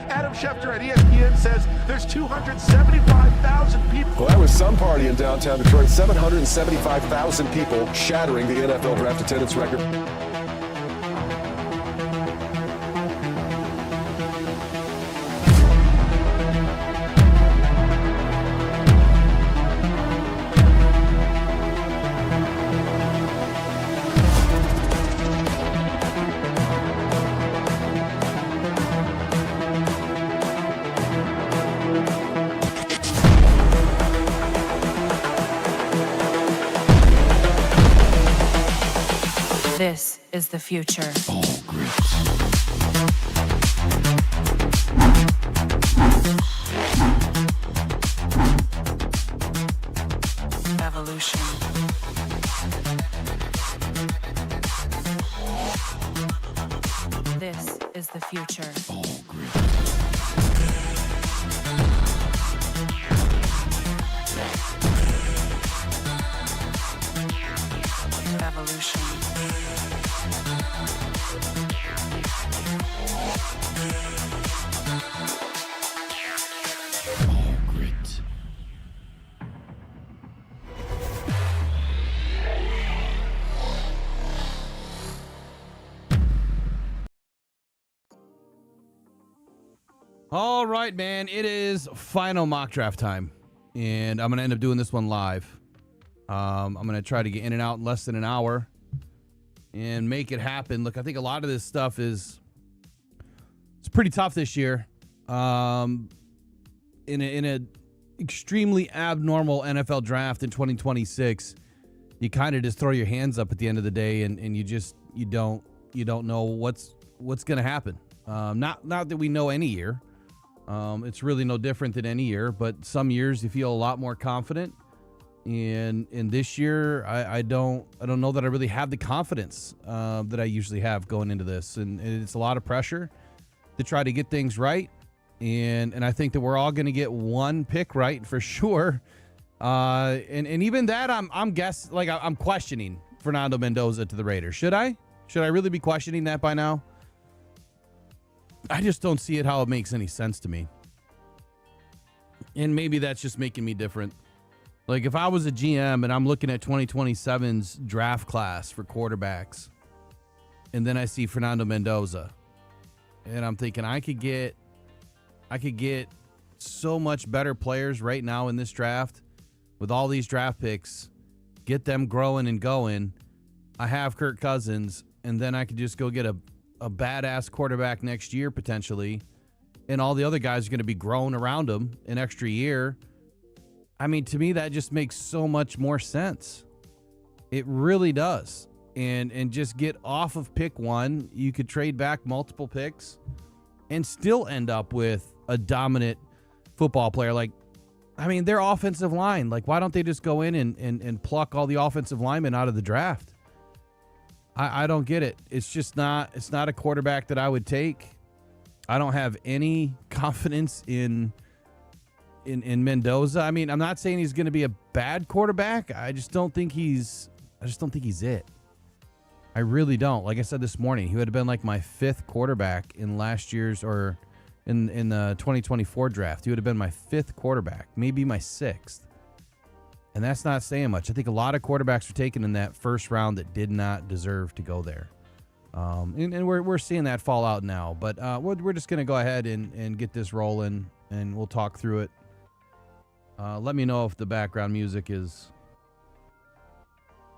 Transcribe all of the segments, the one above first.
Adam Schefter at ESPN says there's 275,000 people. Well, that was some party in downtown Detroit. 775,000 people, shattering the NFL draft attendance record. This is the future. Evolution. This is the future. Evolution. All right, man. It is final mock draft time, and I'm going to end up doing this one live. I'm going to try to get in and out in less than an hour and make it happen. Look, I think a lot of this stuff it's pretty tough this year. In a extremely abnormal NFL draft in 2026, you kind of just throw your hands up at the end of the day, and you don't know what's going to happen. Not that we know any year. It's really no different than any year, but some years you feel a lot more confident. And this year, I don't know that I really have the confidence that I usually have going into this, and it's a lot of pressure to try to get things right. And I think that we're all going to get one pick right for sure. And even that, I'm questioning Fernando Mendoza to the Raiders. Should I really be questioning that by now? I just don't see it how it makes any sense to me. And maybe that's just making me different. Like, if I was a GM and I'm looking at 2027's draft class for quarterbacks, and then I see Fernando Mendoza, and I'm thinking I could get so much better players right now in this draft with all these draft picks, get them growing and going. I have Kirk Cousins, and then I could just go get a badass quarterback next year potentially, and all the other guys are going to be growing around him an extra year. I mean, to me, that just makes so much more sense. It really does. And just get off of pick one. You could trade back multiple picks and still end up with a dominant football player. Like, I mean, their offensive line, like, why don't they just go in and pluck all the offensive linemen out of the draft? I don't get it. It's not a quarterback that I would take. I don't have any confidence in Mendoza. I mean, I'm not saying he's going to be a bad quarterback. I just don't think he's it. I really don't. Like I said this morning, he would have been like my fifth quarterback in last year's or in the 2024 draft. He would have been my fifth quarterback, maybe my sixth. And that's not saying much. I think a lot of quarterbacks were taken in that first round that did not deserve to go there. And we're seeing that fall out now. But we're just going to go ahead and get this rolling, and we'll talk through it. Let me know if the background music is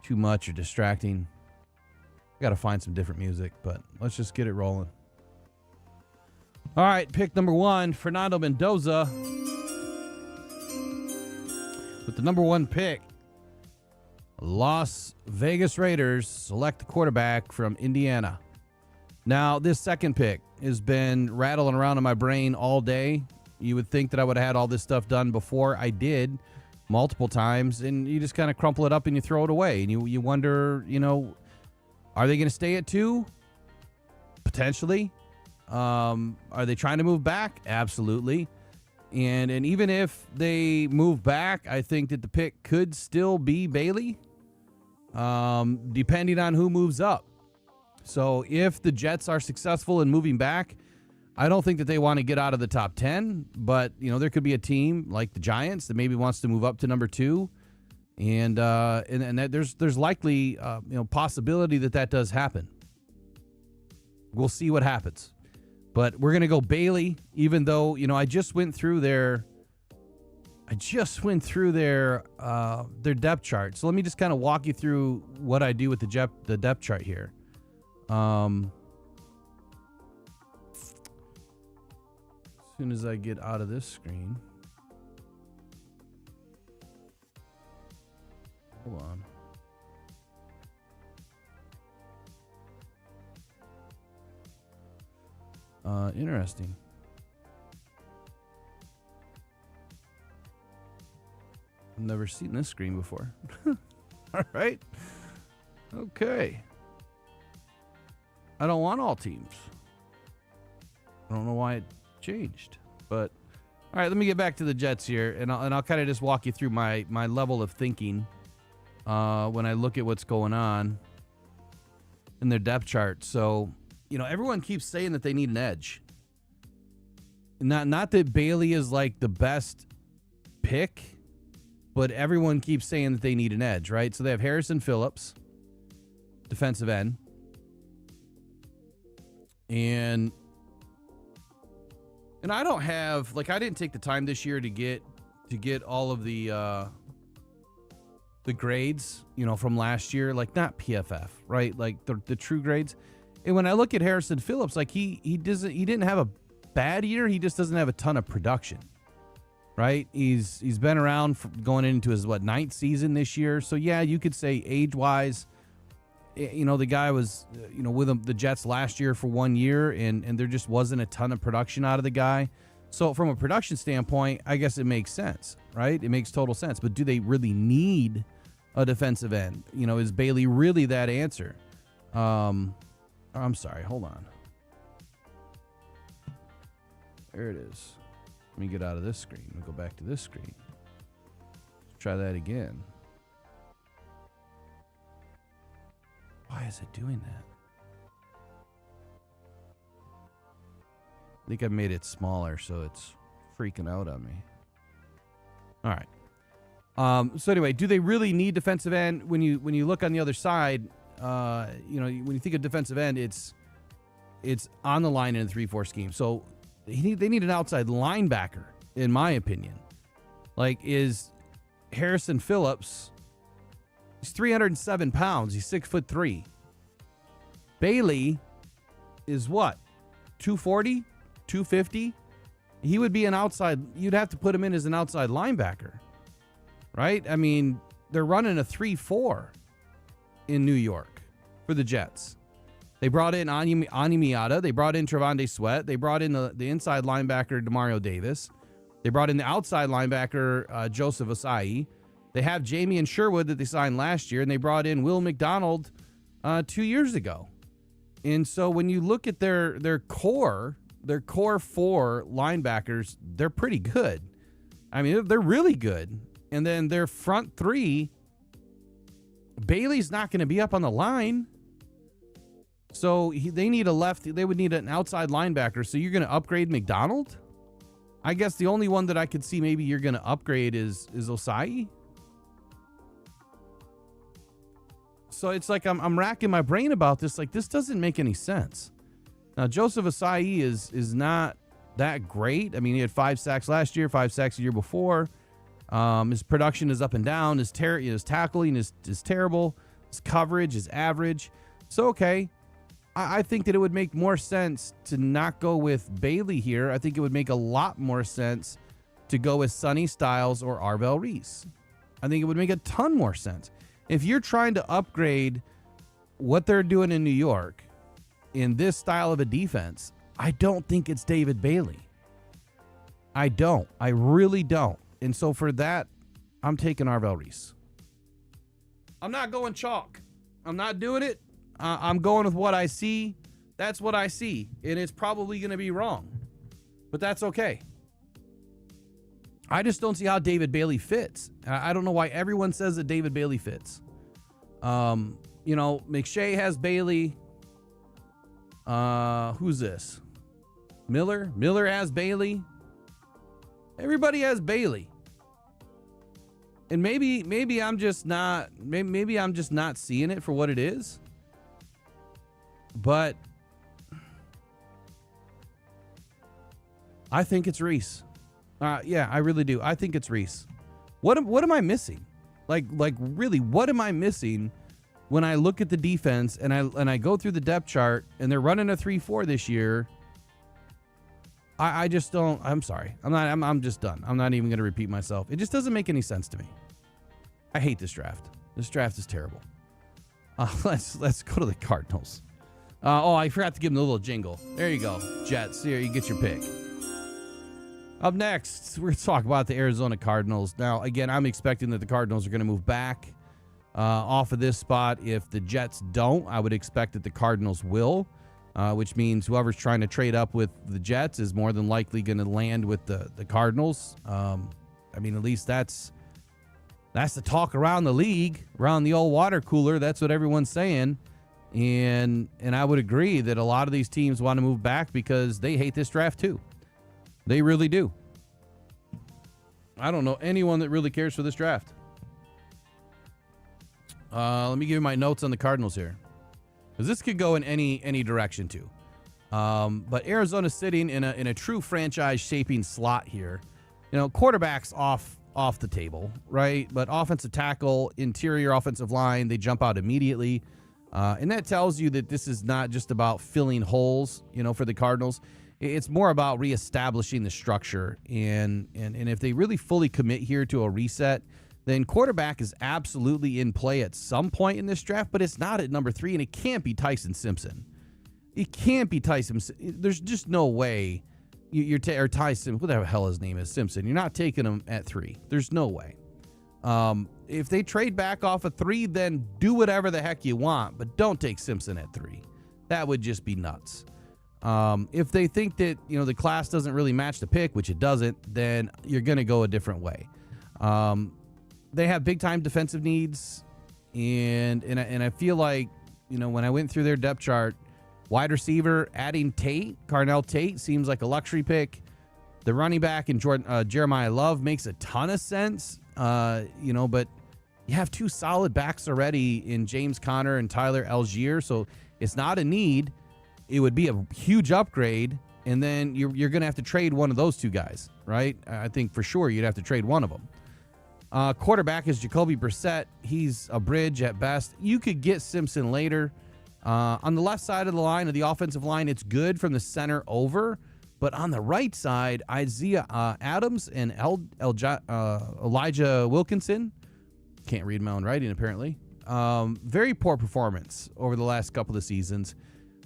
too much or distracting. I got to find some different music, but let's just get it rolling. All right, pick number 1, Fernando Mendoza. With the number 1 pick, Las Vegas Raiders select the quarterback from Indiana. Now, this second pick has been rattling around in my brain all day. You would think that I would have had all this stuff done before. I did multiple times, and you just kind of crumple it up and you throw it away. And you wonder, are they going to stay at 2? Potentially. Are they trying to move back? Absolutely. And even if they move back, I think that the pick could still be Bailey, depending on who moves up. So if the Jets are successful in moving back, I don't think that they want to get out of the top 10, but, there could be a team like the Giants that maybe wants to move up to number 2. And that there's likely, possibility that does happen. We'll see what happens. But we're going to go Bailey, even though, I just went through their depth chart. So let me just kind of walk you through what I do with the depth chart here. As soon as I get out of this screen. Hold on. Interesting. I've never seen this screen before. All right. Okay. I don't want all teams. I don't know why it changed, but all right, let me get back to the Jets here, and I'll kind of just walk you through my level of thinking when I look at what's going on in their depth chart. So, everyone keeps saying that they need an edge. Not that Bailey is like the best pick, but everyone keeps saying that they need an edge, right? So they have Harrison Phillips, defensive end. And I don't have, I didn't take the time this year to get all of the grades, from last year, not PFF, right? The true grades. And when I look at Harrison Phillips, he didn't have a bad year. He just doesn't have a ton of production, right? He's been around going into his ninth season this year. So yeah, you could say age wise, the guy was, with the Jets last year for 1 year, and there just wasn't a ton of production out of the guy. So from a production standpoint, I guess it makes sense, right? It makes total sense. But do they really need a defensive end? Is Bailey really that answer? I'm sorry, hold on. There it is. Let me get out of this screen. Let me go back to this screen. Let's try that again. Why is it doing that? I think I made it smaller, so it's freaking out on me. All right. So anyway, do they really need defensive end? When you look on the other side, when you think of defensive end, it's on the line in a 3-4 scheme. So they need an outside linebacker, in my opinion. Is Harrison Phillips? He's 307 pounds. He's 6'3". Bailey is what? 240, 250. He would be an outside. You'd have to put him in as an outside linebacker, right? I mean, they're running a 3-4 in New York for the Jets. They brought in Ani Miata. They brought in Trevonde Sweat. They brought in the inside linebacker, Demario Davis. They brought in the outside linebacker, Joseph Ossai. They have Jamie and Sherwood that they signed last year, and they brought in Will McDonald 2 years ago. And so when you look at their core 4 linebackers, they're pretty good. I mean, they're really good. And then their front 3, Bailey's not going to be up on the line. So they need a left. They would need an outside linebacker. So you're going to upgrade McDonald? I guess the only one that I could see maybe you're going to upgrade is Ossai. So it's I'm racking my brain about this. This doesn't make any sense. Now, Joseph Ossai is not that great. I mean, he had 5 sacks last year, 5 sacks the year before. His production is up and down. His tackling is terrible. His coverage is average. So, okay. I think that it would make more sense to not go with Bailey here. I think it would make a lot more sense to go with Sonny Styles or Arvell Reese. I think it would make a ton more sense. If you're trying to upgrade what they're doing in New York in this style of a defense, I don't think it's David Bailey. I don't. I really don't. And so for that, I'm taking Arvell Reese. I'm not going chalk. I'm not doing it. I'm going with what I see. That's what I see. And it's probably going to be wrong. But that's okay. I just don't see how David Bailey fits. I don't know why everyone says that David Bailey fits. McShay has Bailey. Who's this? Miller has Bailey. Everybody has Bailey. And maybe I'm just not seeing it for what it is. But I think it's Reese. Yeah, I really do. I think it's Reese. What am I missing? Like really, what am I missing when I look at the defense and I go through the depth chart and they're running a 3-4 this year? I just don't. I'm sorry. I'm just done. I'm not even going to repeat myself. It just doesn't make any sense to me. I hate this draft. This draft is terrible. Let's go to the Cardinals. I forgot to give them the little jingle. There you go, Jets. Here, you get your pick. Up next, we're going to talk about the Arizona Cardinals. Now, again, I'm expecting that the Cardinals are going to move back off of this spot. If the Jets don't, I would expect that the Cardinals will, which means whoever's trying to trade up with the Jets is more than likely going to land with the Cardinals. At least that's the talk around the league, around the old water cooler. That's what everyone's saying. And I would agree that a lot of these teams want to move back because they hate this draft too. They really do. I don't know anyone that really cares for this draft. Let me give you my notes on the Cardinals here, because this could go in any direction too. But Arizona's sitting in a true franchise shaping slot here. Quarterback's off the table, right? But offensive tackle, interior offensive line, they jump out immediately. And that tells you that this is not just about filling holes, for the Cardinals. It's more about reestablishing the structure. And if they really fully commit here to a reset, then quarterback is absolutely in play at some point in this draft, but it's not at number 3, and it can't be Tyson Simpson. It can't be Tyson. There's just no way or Tyson, whatever the hell his name is, Simpson. You're not taking him at 3. There's no way. If they trade back off of 3, then do whatever the heck you want, but don't take Simpson at 3. That would just be nuts. If they think that, the class doesn't really match the pick, which it doesn't, then you're going to go a different way. They have big time defensive needs. And I feel like, when I went through their depth chart, wide receiver, adding Carnell Tate seems like a luxury pick. The running back in Jeremiah Love makes a ton of sense. But you have 2 solid backs already in James Conner and Tyler Algier. So it's not a need. It would be a huge upgrade. And then you're going to have to trade one of those 2 guys, right? I think for sure you'd have to trade one of them. Quarterback is Jacoby Brissett. He's a bridge at best. You could get Simpson later. On the left side of the line, of the offensive line, it's good from the center over. But on the right side, Isaiah Adams and Elijah Wilkinson. Can't read my own writing, apparently. Very poor performance over the last couple of seasons.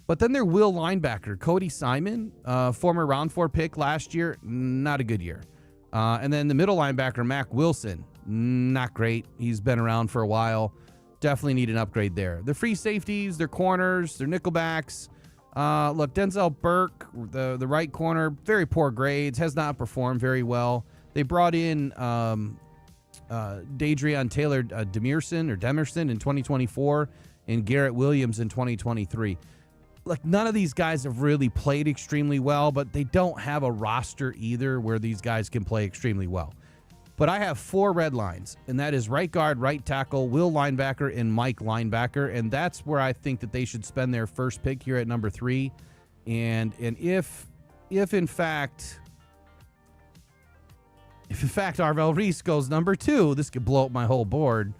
But then their will linebacker, Cody Simon, former round 4 pick last year, not a good year. And then the middle linebacker, Mac Wilson, not great. He's been around for a while. Definitely need an upgrade there. The free safeties, their corners, their nickelbacks. Look, Denzel Burke, the right corner, very poor grades, has not performed very well. They brought in Dadrian Taylor Demerson in 2024 and Garrett Williams in 2023. Look, none of these guys have really played extremely well, but they don't have a roster either where these guys can play extremely well. But I have 4 red lines, and that is right guard, right tackle, will linebacker, and Mike linebacker. And that's where I think that they should spend their first pick here at number 3. And if in fact Arvell Reese goes number 2, this could blow up my whole board,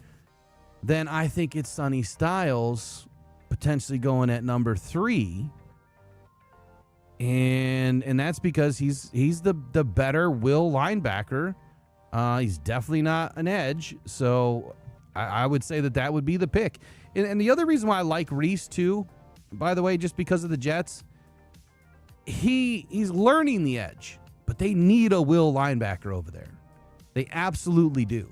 then I think it's Sonny Styles potentially going at number 3. And that's because he's the better will linebacker. He's definitely not an edge, so I would say that would be the pick. And the other reason why I like Reese too, by the way, just because of the Jets, he's learning the edge, but they need a will linebacker over there. They absolutely do,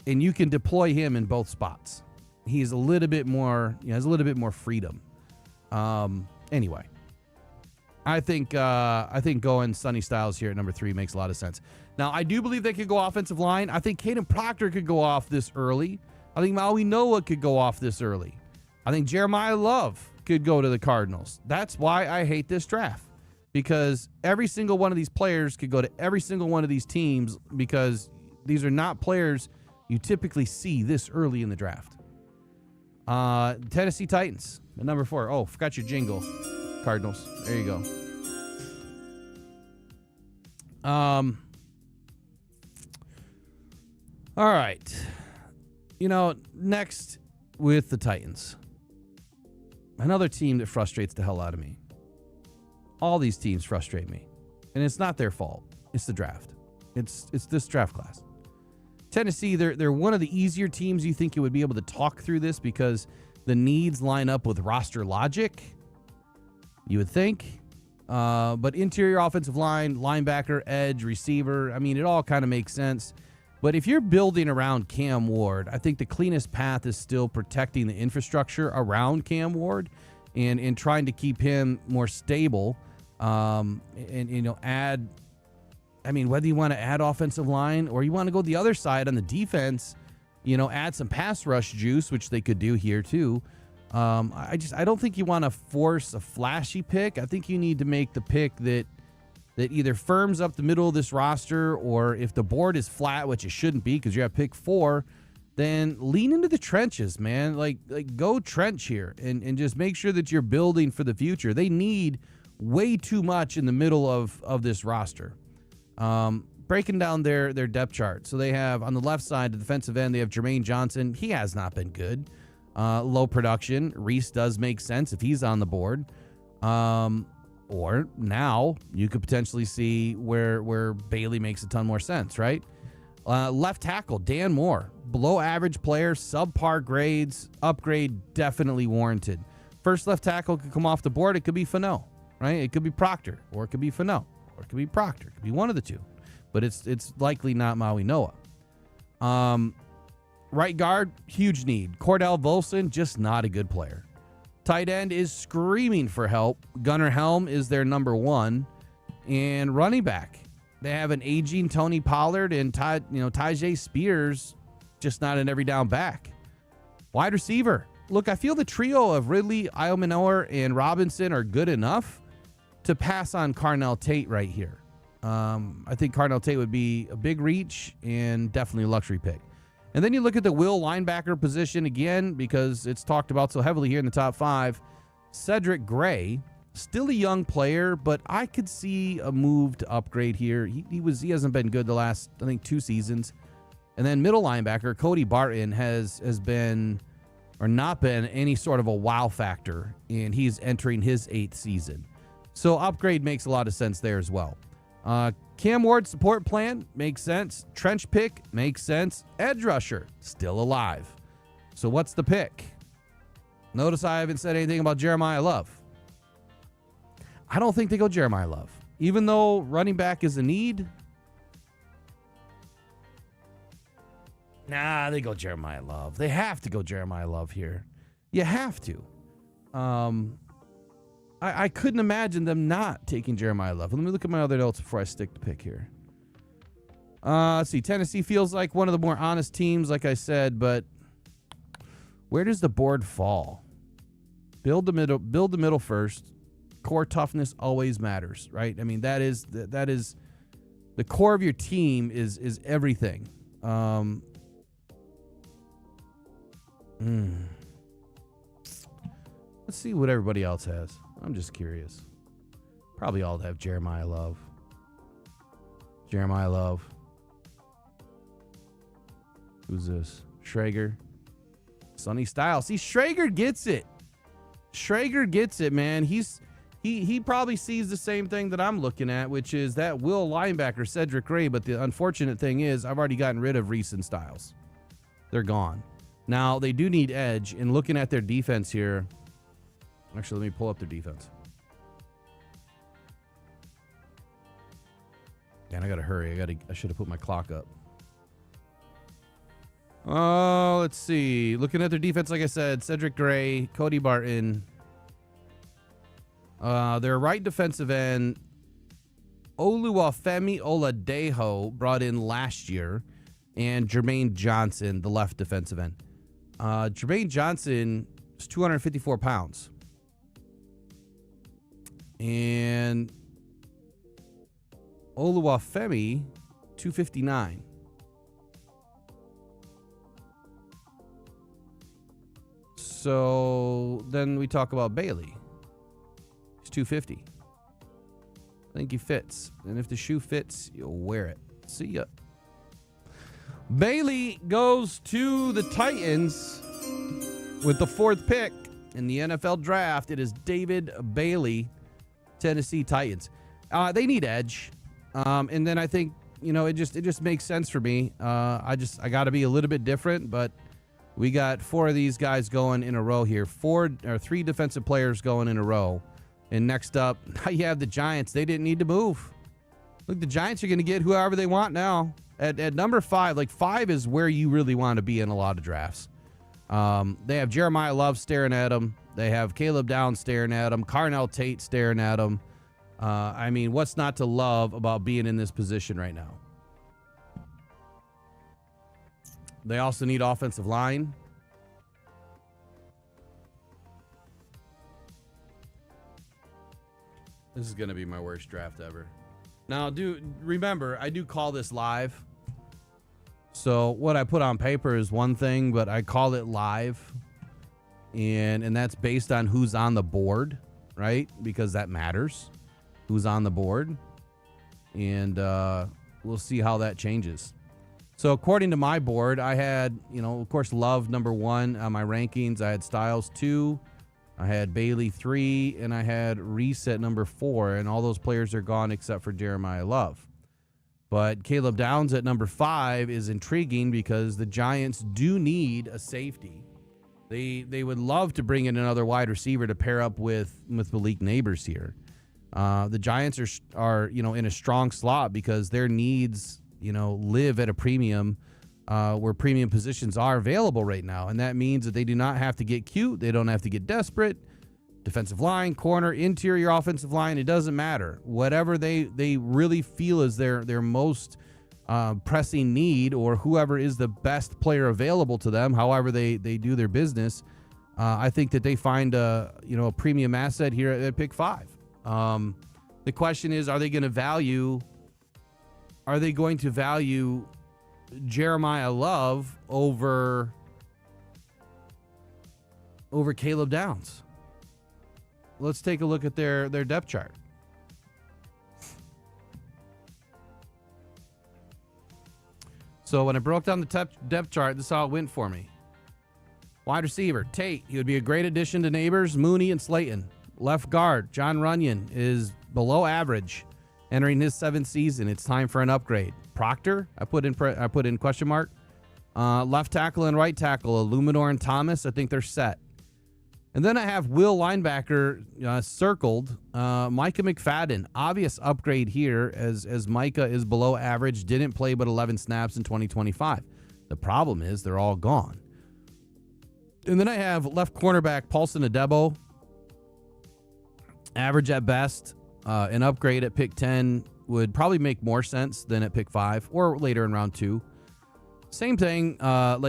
and you can deploy him in both spots. He's a little bit more, has a little bit more freedom. Anyway. I think going Sonny Styles here at number 3 makes a lot of sense. Now, I do believe they could go offensive line. I think Caden Proctor could go off this early. I think Maui Noah could go off this early. I think Jeremiah Love could go to the Cardinals. That's why I hate this draft. because every single one of these players could go to every single one of these teams because these are not players you typically see this early in the draft. Tennessee Titans at number 4. Oh, forgot your jingle. Cardinals. There you go. All right. Next with the Titans. Another team that frustrates the hell out of me. All these teams frustrate me. And it's not their fault. It's the draft. It's this draft class. Tennessee, they're one of the easier teams you think you would be able to talk through this because the needs line up with roster logic. You would think. But interior offensive line, linebacker, edge, receiver, it all kind of makes sense. But if you're building around Cam Ward, I think the cleanest path is still protecting the infrastructure around Cam Ward and trying to keep him more stable. Add, whether you want to add offensive line or you want to go the other side on the defense, add some pass rush juice, which they could do here too. I don't think you want to force a flashy pick. I think you need to make the pick that either firms up the middle of this roster, or if the board is flat, which it shouldn't be because you're at pick 4, then lean into the trenches, man. Like go trench here and just make sure that you're building for the future. They need way too much in the middle of this roster. Breaking down their depth chart. So they have on the left side, the defensive end, they have Jermaine Johnson. He has not been good. Low production. Reese does make sense if he's on the board. Or now you could potentially see where Bailey makes a ton more sense, right? Left tackle, Dan Moore. Below average player, subpar grades, upgrade definitely warranted. First left tackle could come off the board. It could be Fano, right? It could be Proctor, or it could be Fano, or it could be Proctor. It could be one of the two. But it's likely not Maui Noah. Right guard, huge need. Cordell Volson, just not a good player. Tight end is screaming for help. Gunnar Helm is their number 1. And running back, they have an aging Tony Pollard and Tyjae Spears, just not an every down back. Wide receiver. Look, I feel the trio of Ridley, Iomanor, and Robinson are good enough to pass on Carnell Tate right here. I think Carnell Tate would be a big reach and definitely a luxury pick. And then you look at the will linebacker position again, because it's talked about so heavily here in the top 5. Cedric Gray, still a young player, but I could see a move to upgrade here. He hasn't been good the last, I think, 2 seasons. And then middle linebacker Cody Barton has been or not been any sort of a wow factor, and he's entering his 8th season. So upgrade makes a lot of sense there as well. Cam Ward support plan makes sense. Trench pick makes sense. Edge rusher still alive. So what's the pick? Notice I haven't said anything about Jeremiah Love. I don't think they go Jeremiah Love, even though running back is a need. Nah, they go Jeremiah Love. They have to go Jeremiah Love here. You have to. I couldn't imagine them not taking Jeremiah Love. Let me look at my other notes before I stick the pick here. Let's see. Tennessee feels like one of the more honest teams, like I said, but where does the board fall? Build the middle first. Core toughness always matters, right? I mean, that is the core of your team is everything. Let's see what everybody else has. I'm just curious. Probably all have Jeremiah Love. Jeremiah Love. Who's this? Schrager. Sonny Styles. See, Schrager gets it. Schrager gets it, man. He probably sees the same thing that I'm looking at, which is that will linebacker, Cedric Gray. But the unfortunate thing is I've already gotten rid of Reese and Styles. They're gone. Now, they do need edge. And looking at their defense here, actually, let me pull up their defense. Man, I got to hurry. I should have put my clock up. Oh, let's see. Looking at their defense, like I said, Cedric Gray, Cody Barton. Their right defensive end, Oluwafemi Oladejo, brought in last year, and Jermaine Johnson, the left defensive end. Jermaine Johnson is 254 pounds. And Oluwafemi, 259. So then we talk about Bailey. He's 250. I think he fits. And if the shoe fits, you'll wear it. See ya. Bailey goes to the Titans with the 4th pick in the NFL draft. It is David Bailey, Tennessee Titans. They need edge. And then I think, it just makes sense for me. I got to be a little bit different, but we got 4 of these guys going in a row here. 3 defensive players going in a row. And next up, now you have the Giants. They didn't need to move. Look, the Giants are going to get whoever they want now. At number 5, 5 is where you really want to be in a lot of drafts. They have Jeremiah Love staring at them. They have Caleb Downs staring at them. Carnell Tate staring at them. What's not to love about being in this position right now? They also need offensive line. This is going to be my worst draft ever. Now, remember, I do call this live. So what I put on paper is one thing, but I call it live. And that's based on who's on the board, right? Because that matters. Who's on the board. And we'll see how that changes. So according to my board, I had, of course, Love number 1 on my rankings. I had Styles 2. I had Bailey 3, and I had Reset number 4, and all those players are gone except for Jeremiah Love. But Caleb Downs at number 5 is intriguing because the Giants do need a safety. They would love to bring in another wide receiver to pair up with Malik Neighbors here. The Giants are in a strong slot because their needs live at a premium where premium positions are available right now. And that means that they do not have to get cute. They don't have to get desperate. Defensive line, corner, interior offensive line, it doesn't matter. Whatever they really feel is their most pressing need, or whoever is the best player available to them, however they do their business, I think that they find a premium asset here at pick 5. The question is, are they going to value Jeremiah Love over Caleb Downs? Let's take a look at their depth chart. So when I broke down the depth chart, this is how it went for me. Wide receiver, Tate. He would be a great addition to Neighbors, Mooney, and Slayton. Left guard, John Runyon, is below average, entering his 7th season. It's time for an upgrade. Proctor, I put in question mark. Left tackle and right tackle, Illuminor and Thomas. I think they're set. And then I have Will linebacker circled. Micah McFadden, obvious upgrade here as Micah is below average, didn't play but 11 snaps in 2025. The problem is they're all gone. And then I have left cornerback Paulson Adebo, average at best. An upgrade at pick 10 would probably make more sense than at pick 5 or later in round 2. Same thing,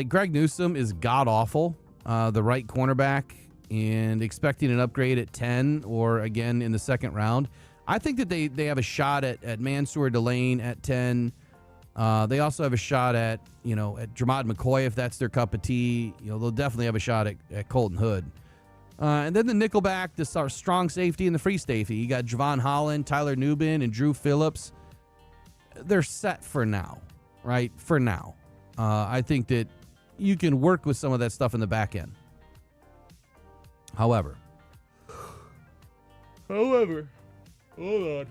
Greg Newsome is god-awful, the right cornerback, and expecting an upgrade at 10 or again in the 2nd round. I think that they have a shot at Mansour Delane at 10. They also have a shot at Jermod McCoy if that's their cup of tea. They'll definitely have a shot at Colton Hood. And then the nickelback, the strong safety and the free safety. You got Javon Holland, Tyler Nubin, and Drew Phillips. They're set for now, right? For now. I think that you can work with some of that stuff in the back end. However, hold on.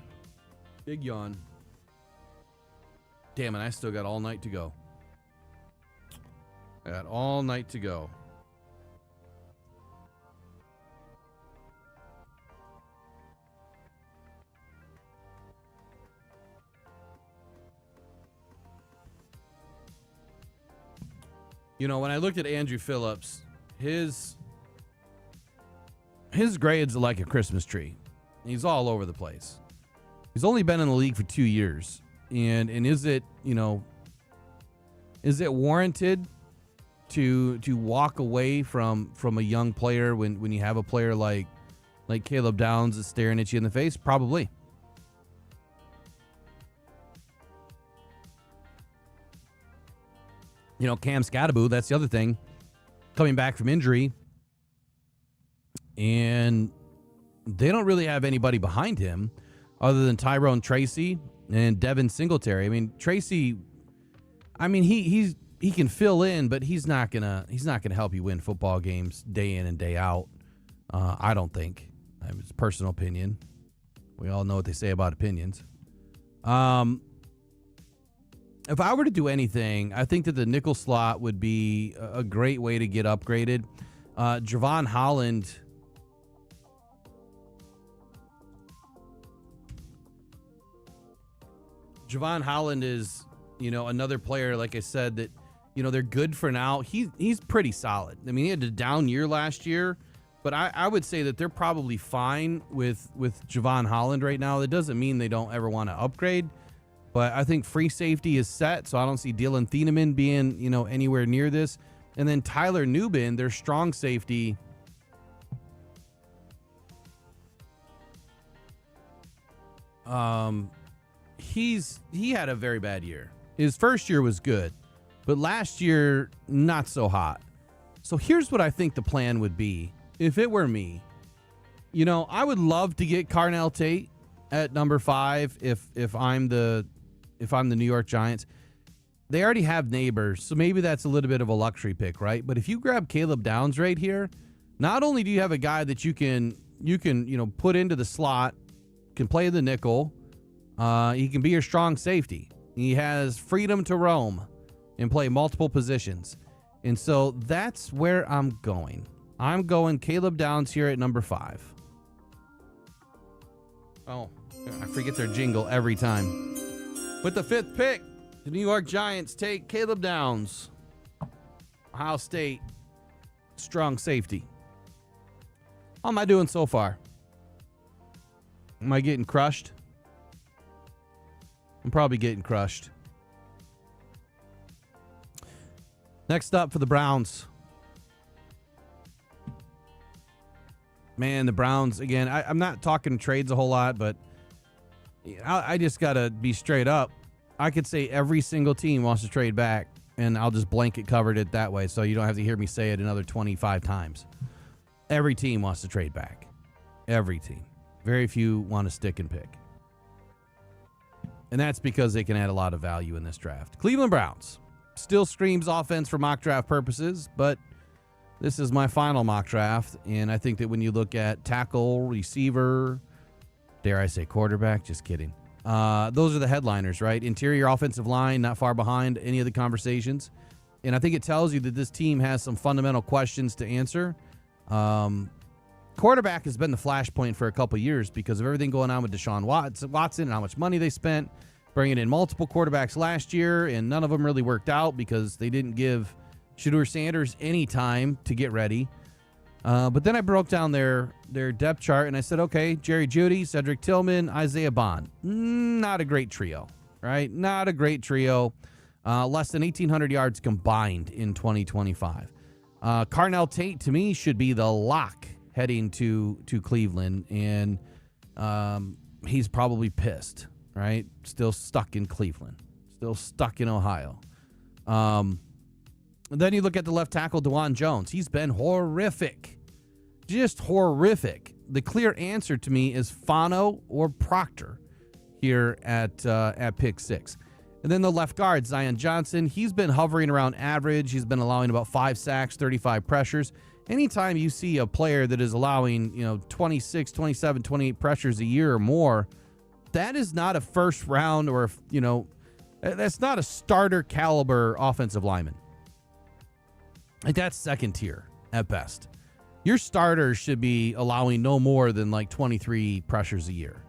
Big yawn. Damn it, I still got all night to go. I got all night to go. When I looked at Andrew Phillips, his grades are like a Christmas tree. He's all over the place. He's only been in the league for 2 years. And is it warranted to walk away from a young player when you have a player like Caleb Downs is staring at you in the face? Probably. Cam Scattaboo, that's the other thing, coming back from injury. And they don't really have anybody behind him other than Tyrone Tracy and Devin Singletary. I mean, Tracy, he can fill in, but he's not gonna help you win football games day in and day out. I don't think. It's a personal opinion. We all know what they say about opinions. If I were to do anything, I think that the nickel slot would be a great way to get upgraded. Javon Holland. Javon Holland is, another player, like I said, that, they're good for now. He's pretty solid. I mean, he had a down year last year, but I would say that they're probably fine with Javon Holland right now. That doesn't mean they don't ever want to upgrade, but I think free safety is set, so I don't see Dylan Thieneman being, anywhere near this. And then Tyler Nubin, their strong safety. He had a very bad year. His first year was good, but last year, not so hot. So here's what I think the plan would be. If it were me, I would love to get Carnell Tate at number 5 if I'm the New York Giants. They already have Neighbors, so maybe that's a little bit of a luxury pick, right? But if you grab Caleb Downs right here, not only do you have a guy that you can put into the slot, can play the nickel, he can be your strong safety. He has freedom to roam and play multiple positions. And so that's where I'm going. I'm going Caleb Downs here at number 5. Oh, I forget their jingle every time. With the 5th pick, the New York Giants take Caleb Downs. Ohio State, strong safety. How am I doing so far? Am I getting crushed? I'm probably getting crushed. Next up for the Browns. Man, the Browns, again, I'm not talking trades a whole lot, but I just got to be straight up. I could say every single team wants to trade back, and I'll just blanket covered it that way so you don't have to hear me say it another 25 times. Every team wants to trade back. Every team. Very few want to stick and pick. And that's because they can add a lot of value in this draft. Cleveland Browns. Still screams offense for mock draft purposes, but this is my final mock draft, and I think that when you look at tackle, receiver, dare I say quarterback, just kidding. Those are the headliners, right? Interior offensive line, not far behind any of the conversations. And I think it tells you that this team has some fundamental questions to answer. Quarterback has been the flashpoint for a couple years because of everything going on with Deshaun Watson and how much money they spent, bringing in multiple quarterbacks last year, and none of them really worked out because they didn't give Shedeur Sanders any time to get ready. But then I broke down their depth chart, and I said, okay, Jerry Jeudy, Cedric Tillman, Isaiah Bond. Not a great trio, right? Not a great trio. Less than 1,800 yards combined in 2025. Carnell Tate, to me, should be the lock heading to Cleveland, and he's probably pissed, right? Still stuck in Cleveland. Still stuck in Ohio. Then you look at the left tackle, DeJuan Jones. He's been horrific. Just horrific. The clear answer to me is Fano or Proctor here at pick 6. And then the left guard, Zion Johnson. He's been hovering around average. He's been allowing about 5 sacks, 35 pressures. Anytime you see a player that is allowing, 26, 27, 28 pressures a year or more, that is not a first round or, that's not a starter caliber offensive lineman. Like, that's second tier at best. Your starters should be allowing no more than 23 pressures a year.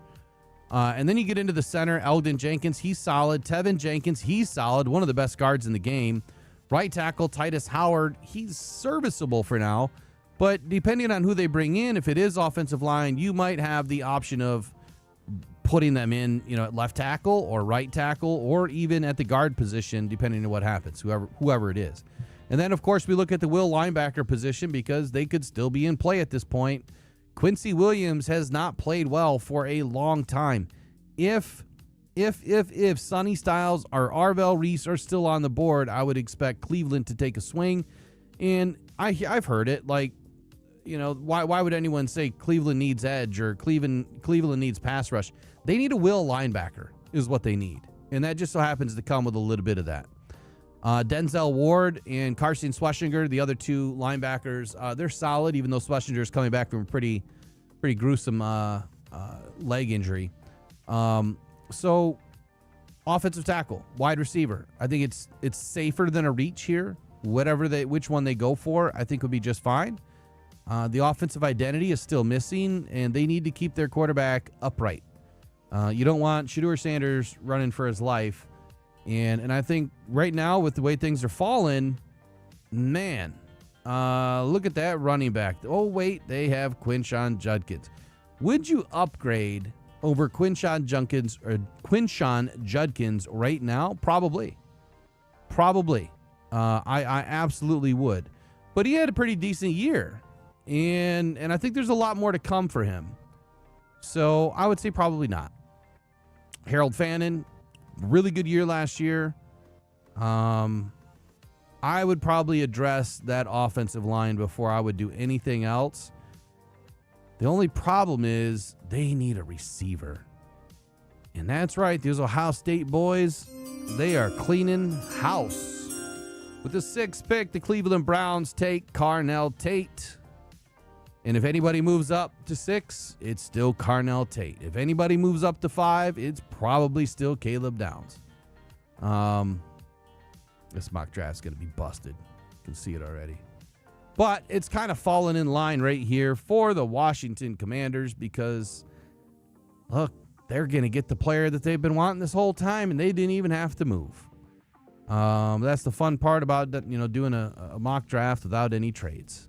And then you get into the center, Eldon Jenkins, he's solid. Tevin Jenkins, he's solid. One of the best guards in the game. Right tackle, Titus Howard, he's serviceable for now. But depending on who they bring in, if it is offensive line, you might have the option of putting them in, at left tackle or right tackle or even at the guard position, depending on what happens, whoever it is. And then, of course, we look at the will linebacker position because they could still be in play at this point. Quincy Williams has not played well for a long time. If if Sonny Styles or Arvell Reese are still on the board, I would expect Cleveland to take a swing. And I've heard it, like, you know, why would anyone say Cleveland needs edge or Cleveland needs pass rush? They need a will linebacker is what they need. And that just so happens to come with a little bit of that. Denzel Ward and Carson Schwessinger, the other two linebackers, they're solid, even though Schwessinger is coming back from a pretty gruesome leg injury. So offensive tackle, wide receiver, I think it's safer than a reach here. Which one they go for, I think would be just fine. The offensive identity is still missing, and they need to keep their quarterback upright. You don't want Shedeur Sanders running for his life. And I think right now, with the way things are falling, man, look at that running back. Oh, wait, they have Quinshon Judkins. Would you upgrade over Quinshon Judkins right now? Probably. I absolutely would. But he had a pretty decent year. And I think there's a lot more to come for him. So I would say probably not. Harold Fannin, really good year last year. I would probably address that offensive line before I would do anything else. The only problem is they need a receiver. And that's right, these Ohio State boys, they are cleaning house. With the 6th pick, the Cleveland Browns take Carnell Tate. And if anybody moves up to 6, it's still Carnell Tate. If anybody moves up to 5, it's probably still Caleb Downs. This mock draft's going to be busted. You can see it already. But it's kind of fallen in line right here for the Washington Commanders because, look, they're going to get the player that they've been wanting this whole time, and they didn't even have to move. That's the fun part about doing a mock draft without any trades.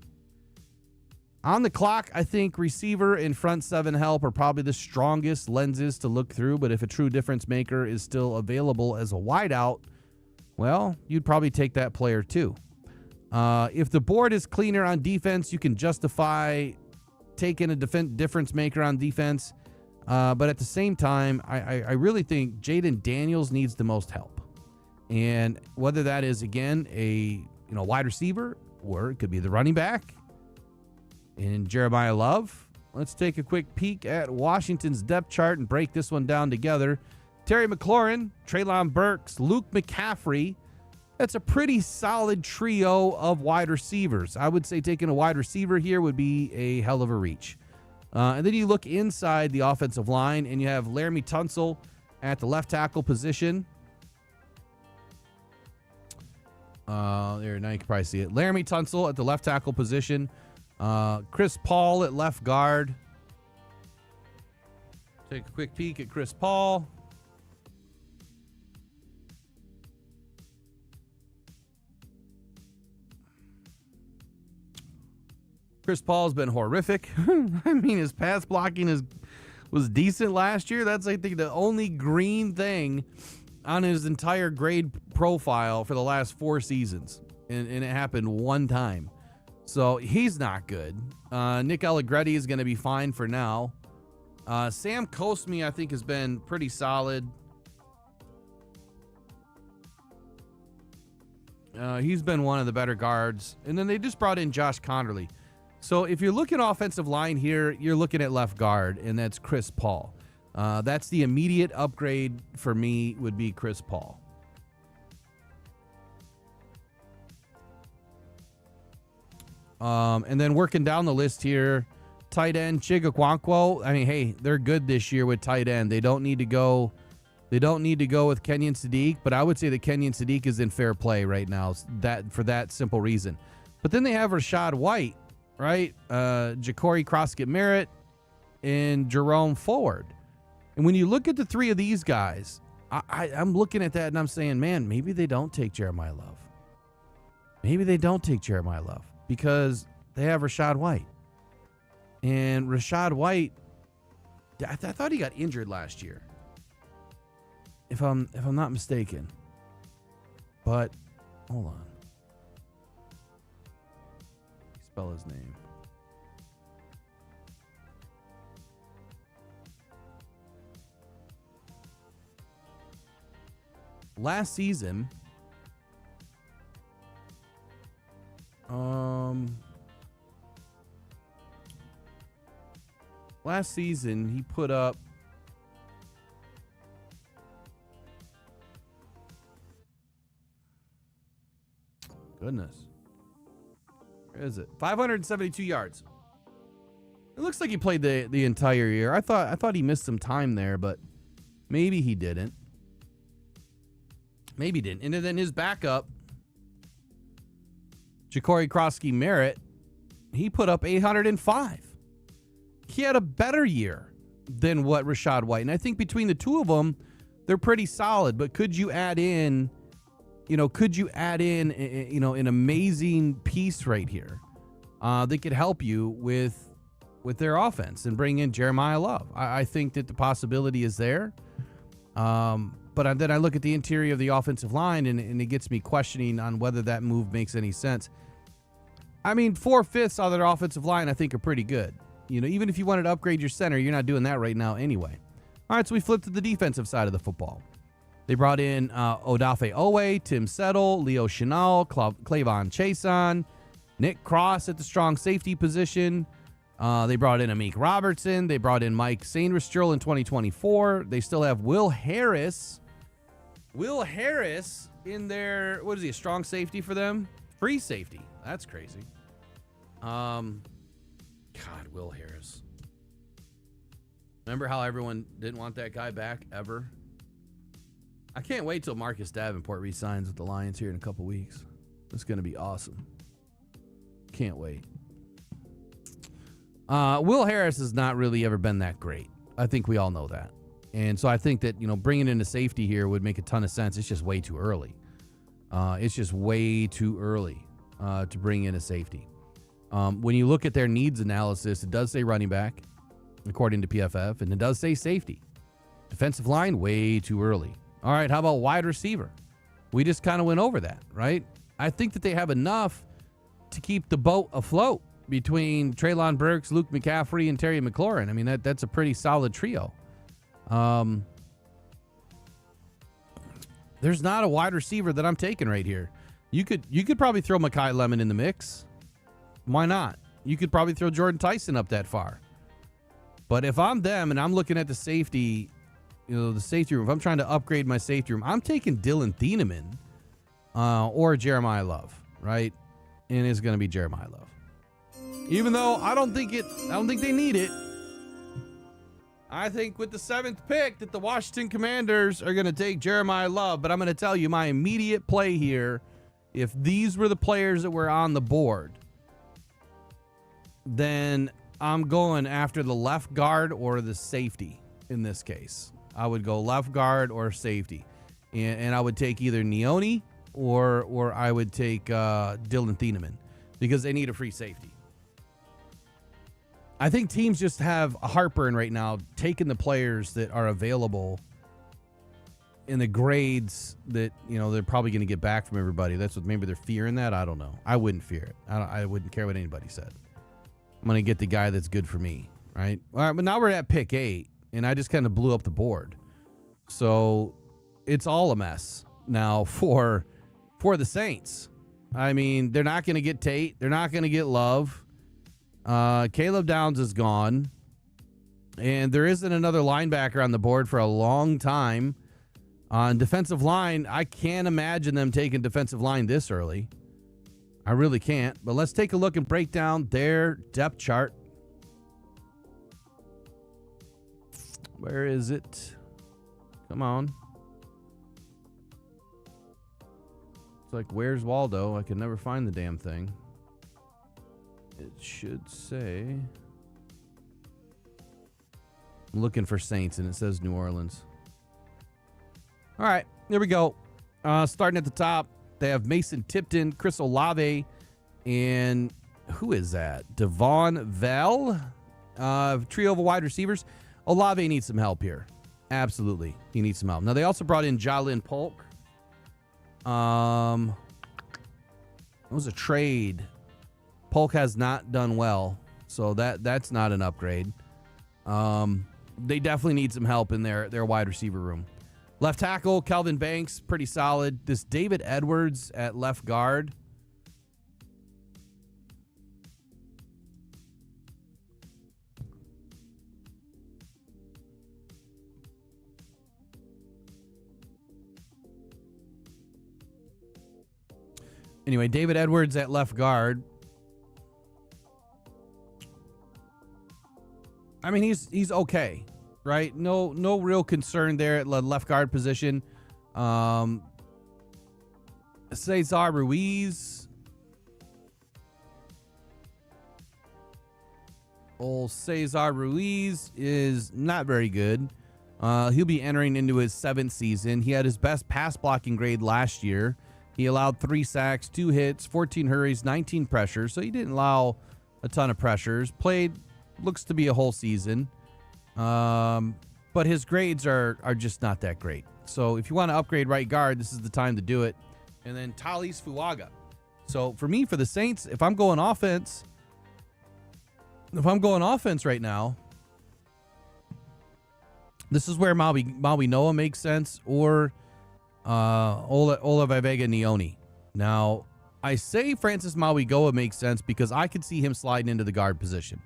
On the clock, I think receiver and front 7 help are probably the strongest lenses to look through, but if a true difference maker is still available as a wideout, well, you'd probably take that player too. If the board is cleaner on defense, you can justify taking a difference maker on defense. But at the same time, I really think Jaden Daniels needs the most help. And whether that is, again, a wide receiver or it could be the running back in Jeremiah Love. Let's take a quick peek at Washington's depth chart and break this one down together. Terry McLaurin, Treylon Burks, Luke McCaffrey. That's a pretty solid trio of wide receivers. I would say taking a wide receiver here would be a hell of a reach. And then you look inside the offensive line, and you have Laramie Tunsil at the left tackle position. Now you can probably see it. Laramie Tunsil at the left tackle position. Chris Paul at left guard. Take a quick peek at Chris Paul. Chris Paul's been horrific. I mean, his pass blocking was decent last year. That's, I think, the only green thing on his entire grade profile for the last 4 seasons. And it happened one time. So he's not good. Nick Allegretti is going to be fine for now. Sam Cosmi, I think, has been pretty solid. He's been one of the better guards. And then they just brought in Josh Connerly. So if you're looking offensive line here, you're looking at left guard, and that's Chris Paul. That's the immediate upgrade for me would be Chris Paul. And then working down the list here, tight end Chigakwankwo. I mean, hey, they're good this year with tight end. They don't need to go with Kenyon Sadiq, but I would say that Kenyon Sadiq is in fair play right now. For that simple reason. But then they have Rashad White, right? Ja'Cory Croskett-Merritt and Jerome Ford. And when you look at the 3 of these guys, I'm looking at that and I'm saying, man, maybe they don't take Jeremiah Love. Maybe they don't take Jeremiah Love because they have Rashad White. And Rashad White, I thought he got injured last year, if I'm not mistaken. But hold on. Spell his name. last season, he put up goodness. Where is it? 572 yards. It looks like he played the entire year. I thought he missed some time there, but maybe he didn't. Maybe he didn't. And then his backup, Ja'Cory Krosky-Merritt, he put up 805. He had a better year than what Rachaad White. And I think between the two of them, they're pretty solid. But could you add in, an amazing piece right here that could help you with their offense and bring in Jeremiah Love? I think that the possibility is there. But then I look at the interior of the offensive line, and it gets me questioning on whether that move makes any sense. I mean, 4/5 of their offensive line, I think, are pretty good. Even if you wanted to upgrade your center, you're not doing that right now anyway. All right, so we flipped to the defensive side of the football. They brought in Odafe Owe, Tim Settle, Leo Chenal, Clavon Chason, Nick Cross at the strong safety position. They brought in Amik Robertson. They brought in Mike Sainristil in 2024. They still have Will Harris. Will Harris in their, what is he, a strong safety for them? Free safety. That's crazy. God, Will Harris. Remember how everyone didn't want that guy back ever? I can't wait till Marcus Davenport re-signs with the Lions here in a couple weeks. It's going to be awesome. Can't wait. Will Harris has not really ever been that great. I think we all know that. And so I think that, bringing in a safety here would make a ton of sense. It's just way too early. It's just way too early to bring in a safety. When you look at their needs analysis, it does say running back, according to PFF, and it does say safety. Defensive line, way too early. All right, how about wide receiver? We just kind of went over that, right? I think that they have enough to keep the boat afloat between Treylon Burks, Luke McCaffrey, and Terry McLaurin. I mean, that's a pretty solid trio. There's not a wide receiver that I'm taking right here. You could probably throw Mekhi Lemon in the mix. Why not? You could probably throw Jordan Tyson up that far. But if I'm them and I'm looking at the safety, the safety room, if I'm trying to upgrade my safety room, I'm taking Dylan Thieneman or Jeremiah Love, right? And it's going to be Jeremiah Love. Even though I don't think they need it. I think with the 7th pick that the Washington Commanders are going to take Jeremiah Love, but I'm going to tell you my immediate play here, if these were the players that were on the board, then I'm going after the left guard or the safety in this case. I would go left guard or safety. And I would take either Neone or I would take Dylan Thieneman because they need a free safety. I think teams just have a heartburn right now taking the players that are available in the grades that, they're probably going to get back from everybody. That's what maybe they're fearing that. I don't know. I wouldn't fear it. I wouldn't care what anybody said. I'm going to get the guy that's good for me, right? All right, but now we're at pick 8, and I just kind of blew up the board. So it's all a mess now for the Saints. I mean, they're not going to get Tate. They're not going to get Love. Caleb Downs is gone. And there isn't another linebacker on the board for a long time. On defensive line, I can't imagine them taking defensive line this early. I really can't. But let's take a look and break down their depth chart. Where is it? Come on. It's like, where's Waldo? I can never find the damn thing. It should say... I'm looking for Saints, and it says New Orleans. All right, here we go. Starting at the top, they have Mason Tipton, Chris Olave, and who is that? Devon Vell. Trio of wide receivers. Olave needs some help here. Absolutely, he needs some help. Now, they also brought in Jalen Polk. It was a trade. Polk has not done well, so that's not an upgrade. They definitely need some help in their wide receiver room. Left tackle, Kelvin Banks, pretty solid. This David Edwards at left guard. Anyway, David Edwards at left guard. I mean, he's okay, right? No real concern there at the left guard position. Cesar Ruiz. Old Cesar Ruiz is not very good. He'll be entering into his 7th season. He had his best pass blocking grade last year. He allowed 3 sacks, 2 hits, 14 hurries, 19 pressures. So he didn't allow a ton of pressures. Looks to be a whole season. But his grades are just not that great. So if you want to upgrade right guard, this is the time to do it. And then Talis Fuaga. So for me, for the Saints, if I'm going offense right now, this is where Maui Noah makes sense, or Olavavega Nioni. Now, I say Francis Mauigoa makes sense because I could see him sliding into the guard position.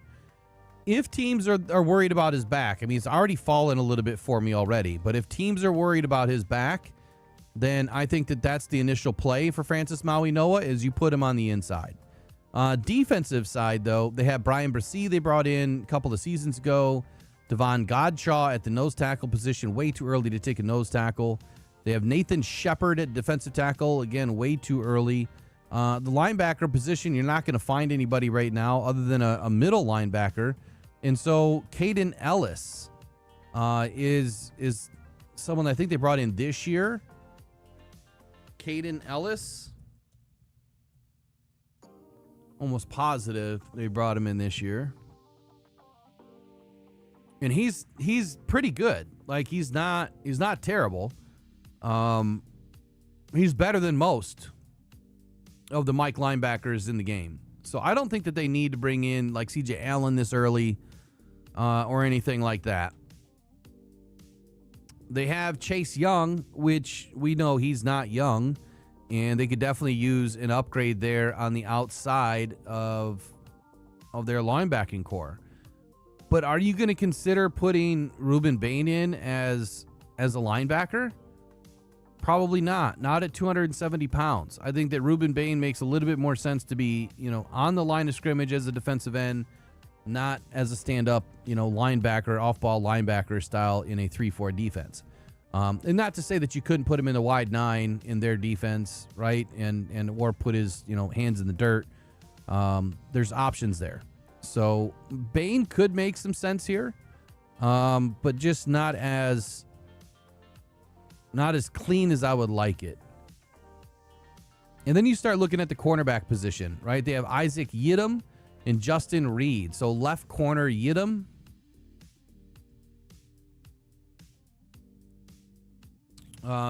If teams are worried about his back, I mean, it's already fallen a little bit for me already, but if teams are worried about his back, then I think that's the initial play for Francis Mauigoa is you put him on the inside. Defensive side, though, they have Brian Brissy they brought in a couple of seasons ago. Devon Godshaw at the nose tackle position, way too early to take a nose tackle. They have Nathan Shepard at defensive tackle, again, way too early. The linebacker position, you're not going to find anybody right now other than a middle linebacker. And so Caden Ellis is someone I think they brought in this year. Caden Ellis. Almost positive they brought him in this year. And he's pretty good. Like he's not terrible. He's better than most of the Mike linebackers in the game. So I don't think that they need to bring in like CJ Allen this early or anything like that. They have Chase Young, which we know he's not young, and they could definitely use an upgrade there on the outside of their linebacking core. But are you going to consider putting Ruben Bain in as a linebacker? Probably not. Not at 270 pounds. I think that Ruben Bain makes a little bit more sense to be, on the line of scrimmage as a defensive end, not as a stand-up, linebacker, off-ball linebacker style in a 3-4 defense. And not to say that you couldn't put him in the wide 9 in their defense, right? And or put his, hands in the dirt. There's options there. So Bain could make some sense here, but just not as clean as I would like it. And then you start looking at the cornerback position, right? They have Isaac Yiadom and Justin Reed. So left corner Yiadom.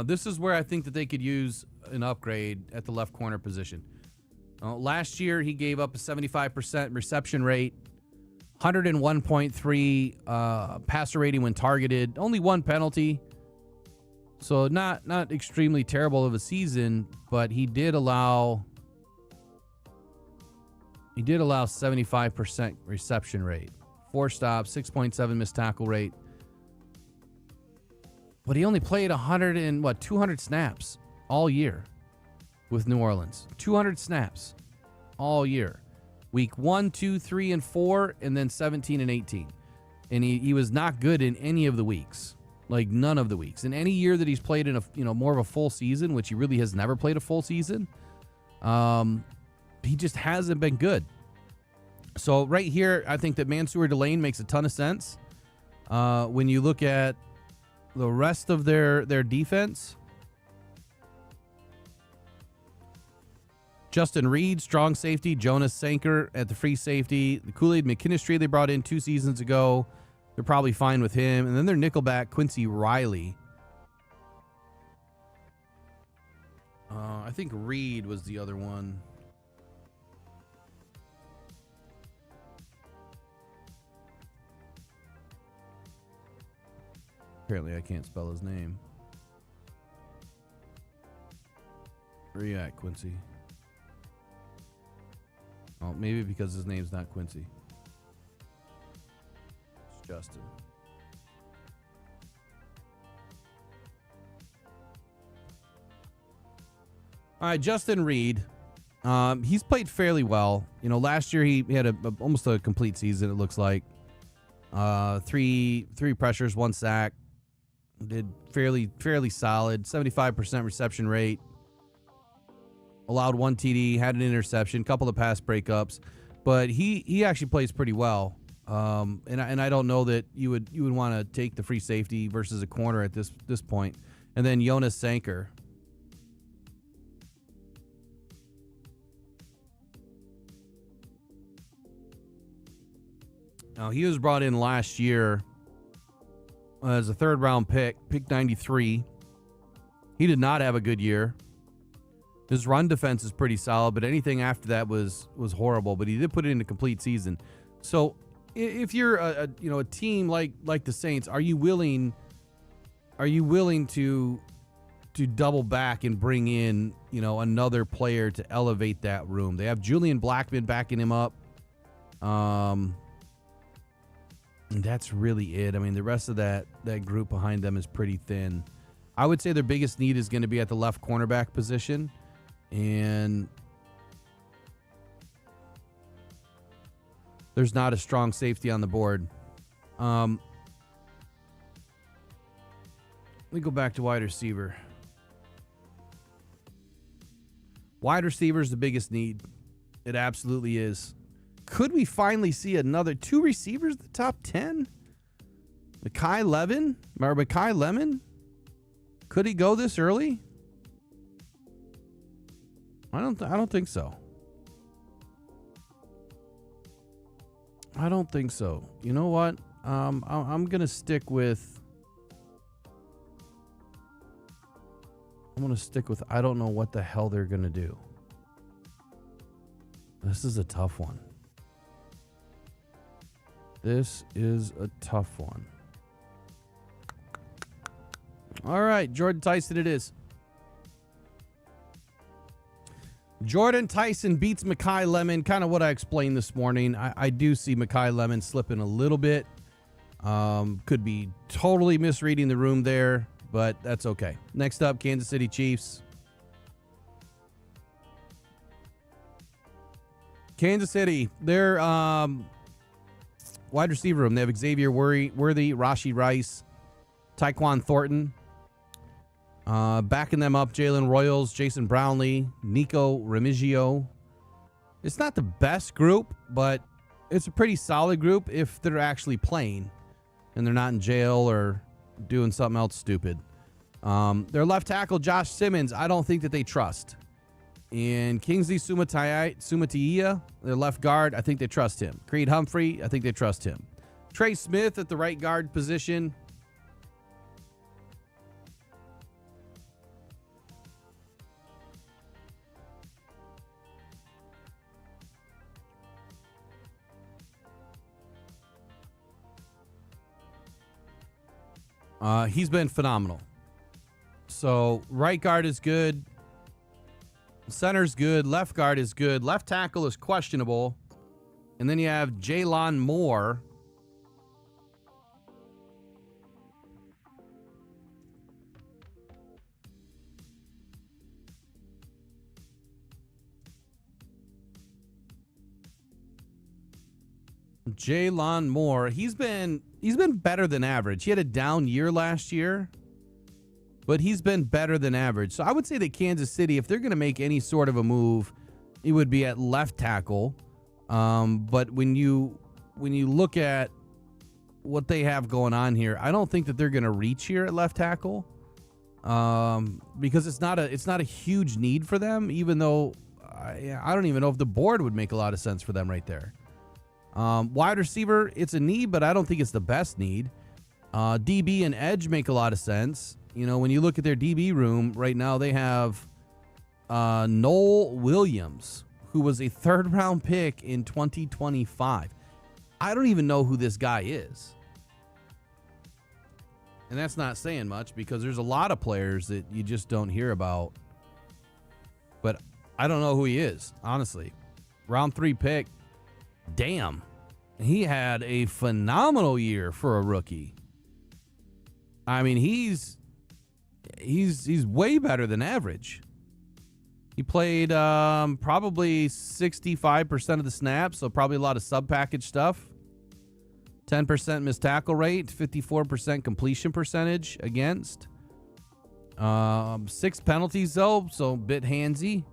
This is where I think that they could use an upgrade at the left corner position. Last year, he gave up a 75% reception rate, 101.3 passer rating when targeted, only 1 penalty. So not extremely terrible of a season, but he did allow 75% reception rate, 4 stops, 6.7 missed tackle rate. But he only played 200 snaps all year with New Orleans. 200 snaps all year. Week 1, 2, 3, and 4, and then 17 and 18. And he was not good in any of the weeks. Like none of the weeks. In any year that he's played in more of a full season, which he really has never played a full season, he just hasn't been good. So right here, I think that Mansour Delane makes a ton of sense. When you look at the rest of their defense, Justin Reed, strong safety. Jonas Sanker at the free safety. The Kool-Aid McKinstry they brought in 2 seasons ago. They're probably fine with him. And then their nickelback, Quincy Riley. I think Reed was the other one. Apparently I can't spell his name. Where you at, Quincy? Oh, maybe because his name's not Quincy. It's Justin. All right, Justin Reed. He's played fairly well. You know, last year he had almost a complete season, it looks like. Three pressures, 1 sack. Did fairly solid. 75% reception rate. Allowed 1 TD, had an interception, couple of pass breakups, but he actually plays pretty well. And I don't know that you would want to take the free safety versus a corner at this point. And then Jonas Sanker. Now, he was brought in last year as a 3rd round pick 93. He did not have a good year. His run defense is pretty solid, but anything after that was horrible. But he did put it in a complete season. So if you're a team like the Saints, are you willing to double back and bring in another player to elevate that room? They have Julian Blackmon backing him up. And that's really it. I mean, the rest of that group behind them is pretty thin. I would say their biggest need is going to be at the left cornerback position. And there's not a strong safety on the board. Let me go back to wide receiver. Wide receiver is the biggest need. It absolutely is. Could we finally see another 2 receivers in the top 10? Makai Lemon? Could he go this early? I don't think so. I don't think so. You know what? I'm gonna stick with. I don't know what the hell they're gonna do. This is a tough one. All right, Jordan Tyson it is. Jordan Tyson beats Makai Lemon. Kind of what I explained this morning. I do see Makai Lemon slipping a little bit. Could be totally misreading the room there, but that's okay. Next up, Kansas City Chiefs. Kansas City, their wide receiver room. They have Xavier Worthy, Rashee Rice, Tyquan Thornton. Backing them up, Jalen Royals, Jason Brownlee, Nico Remigio. It's not the best group, but it's a pretty solid group if they're actually playing and they're not in jail or doing something else stupid. Their left tackle, Josh Simmons, I don't think that they trust. And Kingsley Sumatia, their left guard, I think they trust him. Creed Humphrey, I think they trust him. Trey Smith at the right guard position. He's been phenomenal. So right guard is good. Center's good. Left guard is good. Left tackle is questionable. And then you have Jaylon Moore. Jaylon Moore. He's been better than average. He had a down year last year, but he's been better than average. So I would say that Kansas City, if they're going to make any sort of a move, it would be at left tackle. But when you look at what they have going on here, I don't think that they're going to reach here at left tackle, because it's not a huge need for them. Even though I don't even know if the board would make a lot of sense for them right there. Wide receiver, it's a need, but I don't think it's the best need. DB and edge make a lot of sense. You know, when you look at their DB room right now, they have Noel Williams, who was a 3rd round pick in 2025. I don't even know who this guy is. And that's not saying much because there's a lot of players that you just don't hear about but I don't know who he is, honestly. Round 3 pick. Damn. He had a phenomenal year for a rookie. I mean, he's way better than average. He played probably 65% of the snaps, so probably a lot of sub-package stuff. 10% missed tackle rate, 54% completion percentage against. 6 penalties, though, so a bit handsy.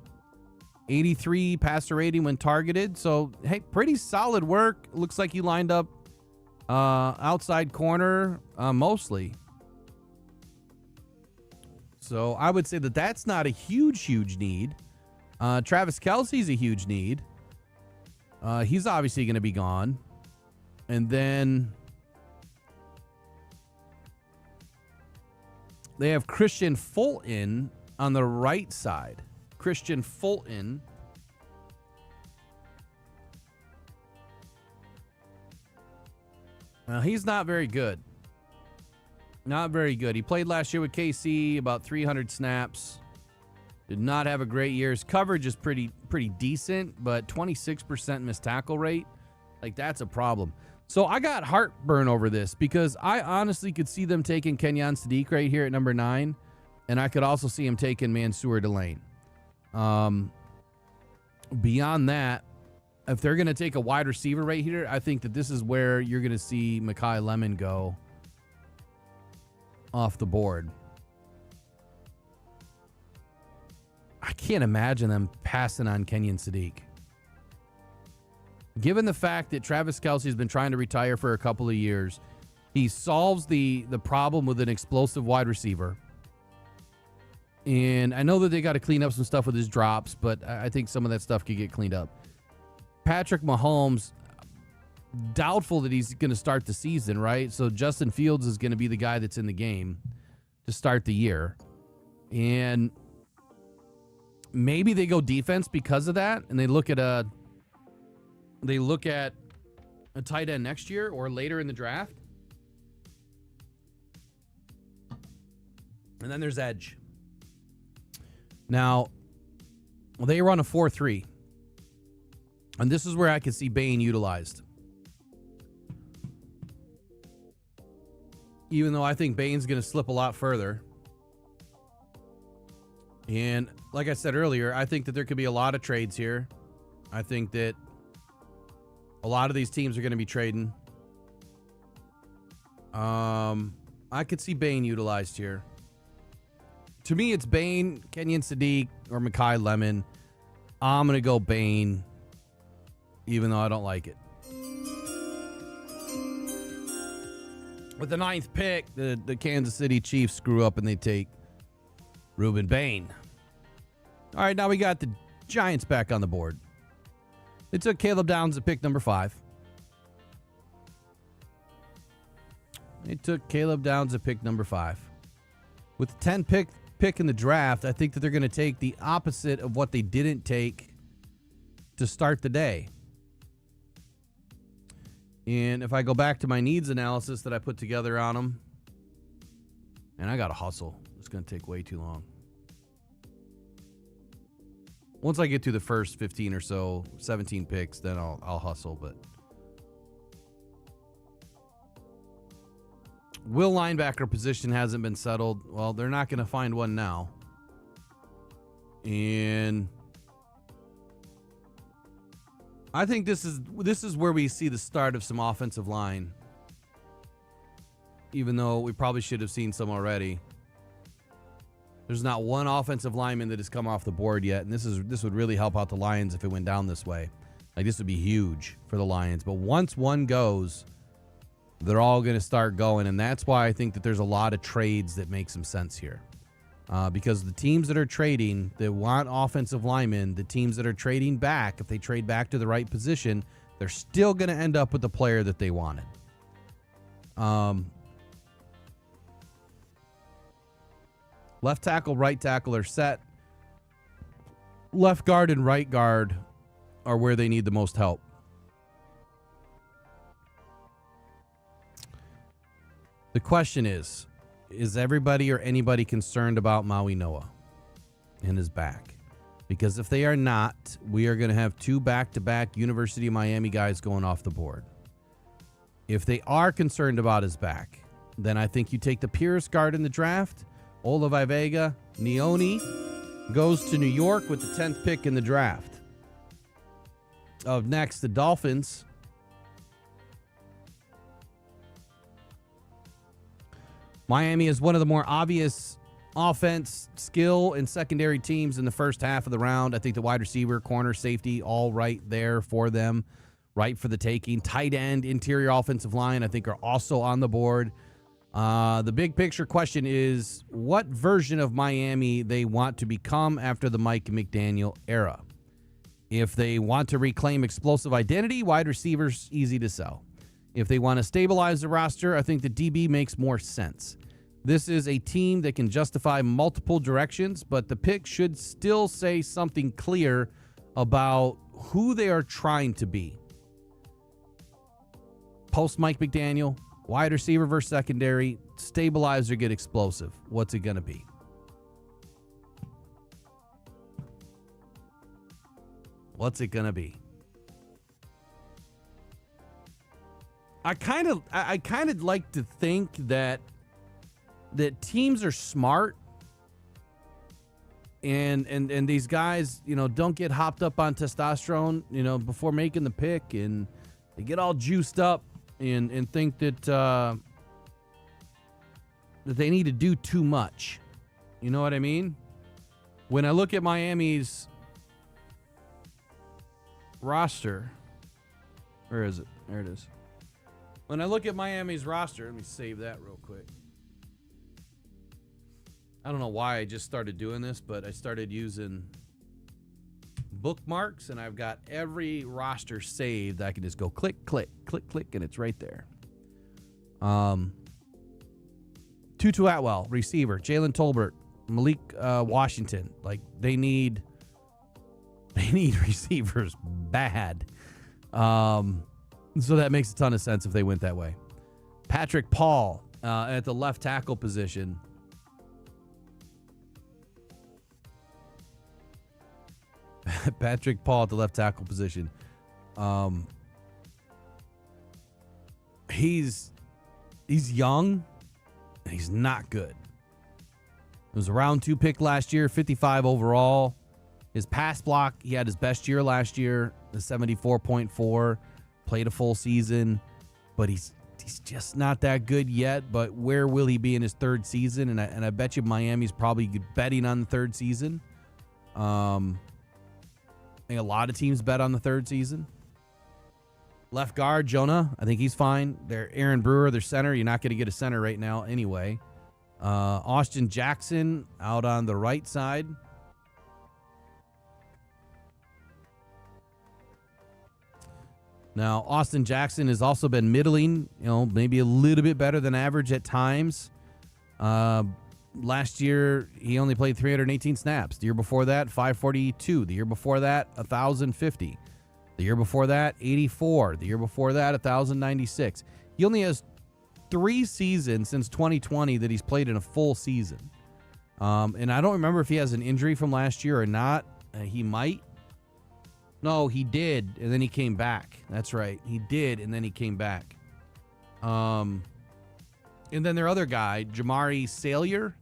83 passer rating when targeted. So, hey, pretty solid work. Looks like he lined up outside corner mostly. So I would say that that's not a huge need. Travis Kelce's a huge need. He's obviously going to be gone. And then they have Christian Fulton on the right side. Christian Fulton. Now, he's not very good. Not very good. He played last year with KC, about 300 snaps. Did not have a great year. His coverage is pretty decent, but 26% missed tackle rate. Like, that's a problem. So I got heartburn over this because I honestly could see them taking Kenyon Sadiq right here at number 9, and I could also see him taking Mansour Delane. Beyond that, if they're going to take a wide receiver right here, I think that this is where you're going to see Mekhi Lemon go off the board. I can't imagine them passing on Kenyon Sadiq. Given the fact that Travis Kelce has been trying to retire for a couple of years, he solves the problem with an explosive wide receiver. And I know that they got to clean up some stuff with his drops, but I think some of that stuff could get cleaned up. Patrick Mahomes, doubtful that he's going to start the season, right? So Justin Fields is going to be the guy that's in the game to start the year. And maybe they go defense because of that, and they look at a tight end next year or later in the draft. And then there's edge. Now, they run a 4-3. And this is where I could see Bain utilized. Even though I think Bain's going to slip a lot further. And like I said earlier, I think that there could be a lot of trades here. I think that a lot of these teams are going to be trading. I could see Bain utilized here. To me, it's Bain, Kenyon Sadiq, or Mekhi Lemon. I'm going to go Bain, even though I don't like it. With the 9th pick, the Kansas City Chiefs screw up and they take Ruben Bain. All right, now we got the Giants back on the board. They took Caleb Downs at pick number 5. They took Caleb Downs at pick number 5. With the 10th pick in the draft, I think that they're going to take the opposite of what they didn't take to start the day. And if I go back to my needs analysis that I put together on them, and I got to hustle. It's going to take way too long. Once I get to the first 15 or so, 17 picks, then I'll hustle. But will linebacker position hasn't been settled. Well, they're not going to find one now. And I think this is where we see the start of some offensive line. Even though we probably should have seen some already. There's not one offensive lineman that has come off the board yet, and this would really help out the Lions if it went down this way. Like, this would be huge for the Lions. But once one goes, they're all going to start going, and that's why I think that there's a lot of trades that make some sense here. Because the teams that are trading, that want offensive linemen, the teams that are trading back, if they trade back to the right position, they're still going to end up with the player that they wanted. Left tackle, right tackle are set. Left guard and right guard are where they need the most help. The question is everybody or anybody concerned about Maui Noah and his back? Because if they are not, we are going to have 2 back-to-back University of Miami guys going off the board. If they are concerned about his back, then I think you take the Pierce guard in the draft. Olavai Vega, Neone goes to New York with the 10th pick in the draft. Up next, the Dolphins. Miami is one of the more obvious offense, skill, and secondary teams in the first half of the round. I think the wide receiver, corner, safety, all right there for them, right for the taking. Tight end, interior offensive line, I think are also on the board. The big picture question is what version of Miami they want to become after the Mike McDaniel era. If they want to reclaim explosive identity, wide receivers, easy to sell. If they want to stabilize the roster, I think the DB makes more sense. This is a team that can justify multiple directions, but the pick should still say something clear about who they are trying to be. Post Mike McDaniel, wide receiver versus secondary, stabilize or get explosive. What's it going to be? What's it going to be? I kind of like to think that teams are smart and these guys, don't get hopped up on testosterone, before making the pick, and they get all juiced up and think that that they need to do too much. You know what I mean? When I look at Miami's roster, where is it? There it is. When I look at Miami's roster, let me save that real quick. I don't know why I just started doing this, but I started using bookmarks, and I've got every roster saved. I can just go click, click, click, click, and it's right there. Tutu Atwell, receiver. Jalen Tolbert, Malik Washington. Like, they need receivers bad. So that makes a ton of sense if they went that way. Patrick Paul at the left tackle position. Patrick Paul at the left tackle position. He's young and he's not good. It was a round 2 pick last year, 55 overall. His pass block, he had his best year last year, the 74.4, played a full season, but he's just not that good yet. But where will he be in his 3rd season? And I bet you Miami's probably betting on the 3rd season. I think a lot of teams bet on the 3rd season. Left guard, Jonah, I think he's fine. They're Aaron Brewer, their center. You're not going to get a center right now anyway. Austin Jackson out on the right side. Now, Austin Jackson has also been middling, maybe a little bit better than average at times. Last year, he only played 318 snaps. The year before that, 542. The year before that, 1,050. The year before that, 84. The year before that, 1,096. He only has 3 seasons since 2020 that he's played in a full season. And I don't remember if he has an injury from last year or not. He might. No, he did, and then he came back. That's right. He did, and then he came back. And then their other guy, Jamari Salyer.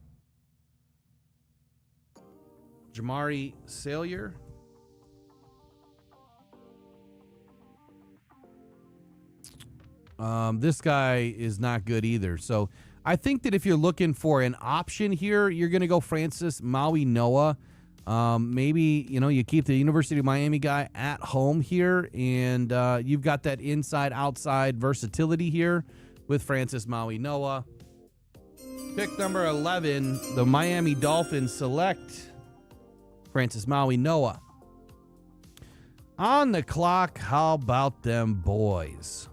This guy is not good either. So I think that if you're looking for an option here, you're going to go Francis Maui Noah. Maybe, you keep the University of Miami guy at home here, and you've got that inside-outside versatility here with Francis Maui Noah. Pick number 11, the Miami Dolphins select Francis Maui Noah. On the clock, how about them boys?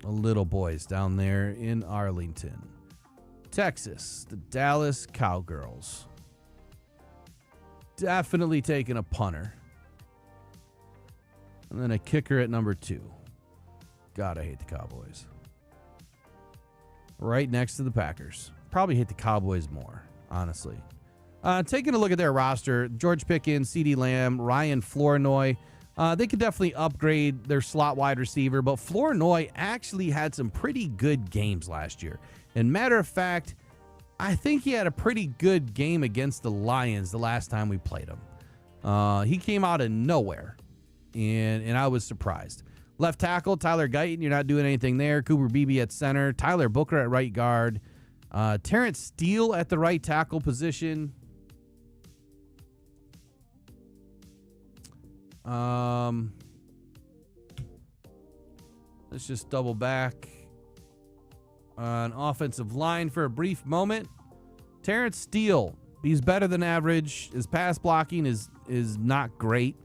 The little boys down there in Arlington, Texas, the Dallas Cowgirls. Definitely taking a punter. And then a kicker at number 2. God, I hate the Cowboys. Right next to the Packers. Probably hate the Cowboys more, honestly. Taking a look at their roster, George Pickens, CeeDee Lamb, Ryan Flournoy, they could definitely upgrade their slot wide receiver, but Flournoy actually had some pretty good games last year. And matter of fact, I think he had a pretty good game against the Lions the last time we played him. He came out of nowhere, and I was surprised. Left tackle, Tyler Guyton, you're not doing anything there. Cooper Beebe at center. Tyler Booker at right guard. Terrence Steele at the right tackle position. Let's just double back on offensive line for a brief moment. Terrence Steele, he's better than average. His pass blocking is not great,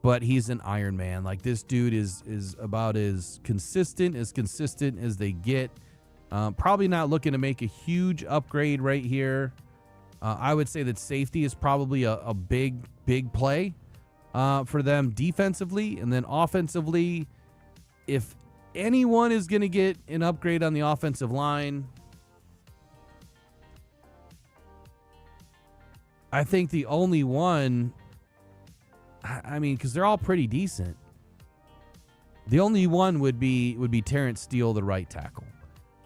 but he's an Iron Man. Like, this dude is about as consistent as they get. Probably not looking to make a huge upgrade right here. I would say that safety is probably a big play for them defensively. And then offensively, if anyone is going to get an upgrade on the offensive line, I think the only one, I mean, because they're all pretty decent. The only one would be Terrence Steele, the right tackle,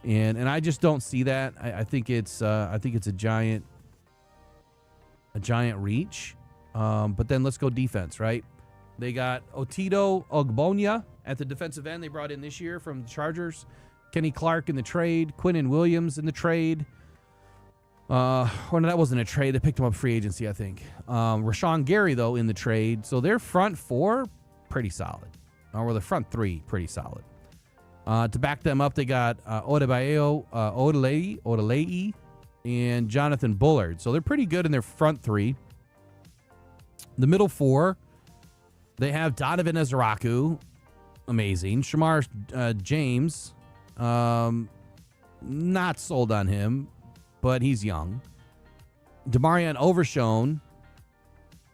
and I just don't see that. I think it's a giant reach. But then let's go defense, right? They got Otito Ogbonya at the defensive end. They brought in this year from the Chargers. Kenny Clark in the trade. Quinnen Williams in the trade. Well, no, that wasn't a trade. They picked him up free agency, I think. Rashawn Gary, though, in the trade. So their front four, pretty solid. Or the front three, pretty solid. To back them up, they got Odebayo Odelei, and Jonathan Bullard. So they're pretty good in their front three. The middle four, they have Donovan Ezraku, amazing. Shamar James, not sold on him, but he's young. Demarion Overshone,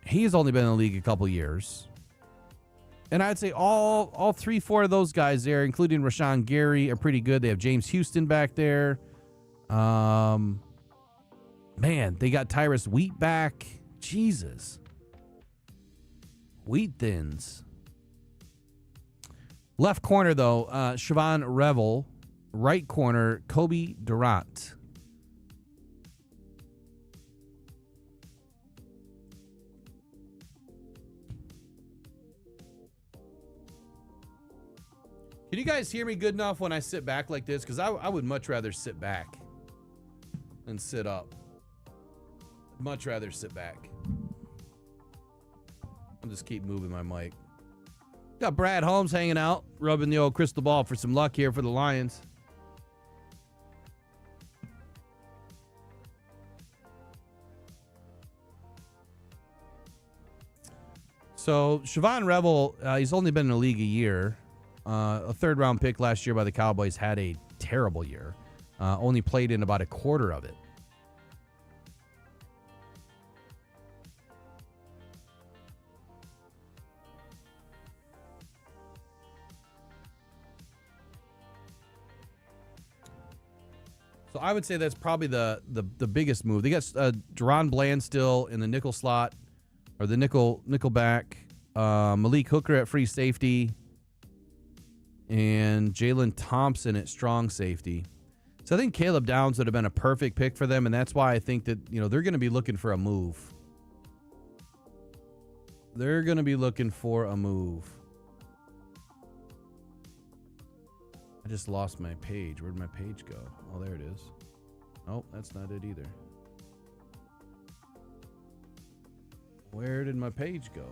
he's only been in the league a couple years. And I'd say all 3-4 of those guys there, including Rashawn Gary, are pretty good. They have James Houston back there. Man, they got Tyrus Wheat back. Jesus. Wheat thins. Left corner, though, Siobhan Revel. Right corner, Kobe Durant. Can you guys hear me good enough when I sit back like this? Because I would much rather sit back than sit up. Much rather sit back. I'll just keep moving my mic. Got Brad Holmes hanging out, rubbing the old crystal ball for some luck here for the Lions. So, Siobhan Revel, he's only been in the league a year. A third-round pick last year by the Cowboys, had a terrible year. Only played in about a quarter of it. So I would say that's probably the biggest move. They got Deron Bland still in the nickel slot, or the nickel back. Malik Hooker at free safety, and Jalen Thompson at strong safety. So I think Caleb Downs would have been a perfect pick for them, and that's why I think that, you know, they're going to be looking for a move. They're going to be looking for a move. I just lost my page. Where'd my page go? Oh, there it is. Oh, that's not it either. Where did my page go?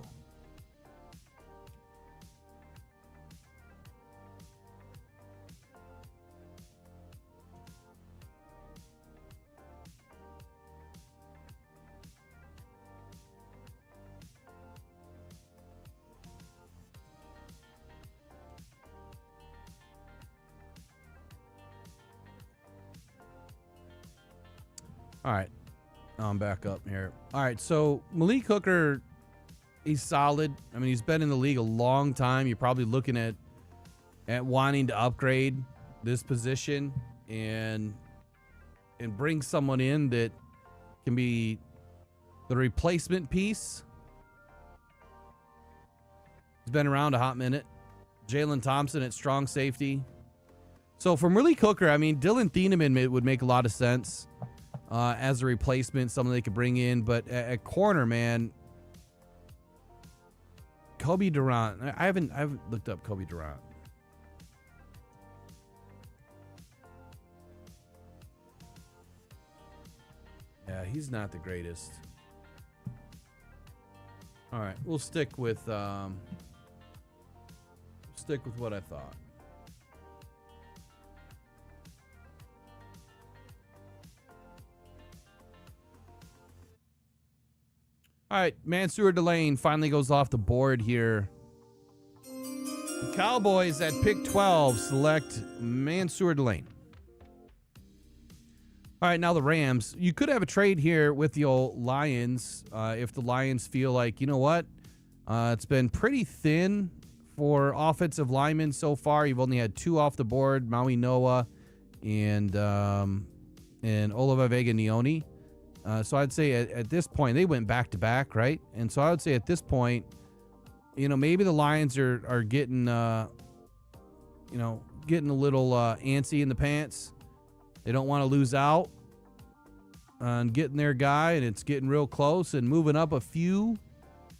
All right. I'm back up here. All right. So Malik Hooker, he's solid. I mean, he's been in the league a long time. You're probably looking at wanting to upgrade this position and bring someone in that can be The replacement piece has been around a hot minute. Jalen Thompson at strong safety. So from Willie Cooker, I mean, Dylan Thieneman would make a lot of sense as a replacement, someone they could bring in. But at corner, man, Kobe Durant. I haven't looked up Kobe Durant. Yeah, he's not the greatest. All right, we'll stick with what I thought. All right, Mansour Delane finally goes off the board here. The Cowboys at pick 12 select Mansour Delane. All right, now the Rams. You could have a trade here with the old Lions if the Lions feel like, you know what? It's been pretty thin for offensive linemen so far. You've only had 2 off the board, Maui Noah and Oliva Vega Nioni. So I'd say at this point, they went back-to-back, right? And so I would say at this point, you know, maybe the Lions are getting, getting a little antsy in the pants. They don't want to lose out on getting their guy, and it's getting real close, and moving up a few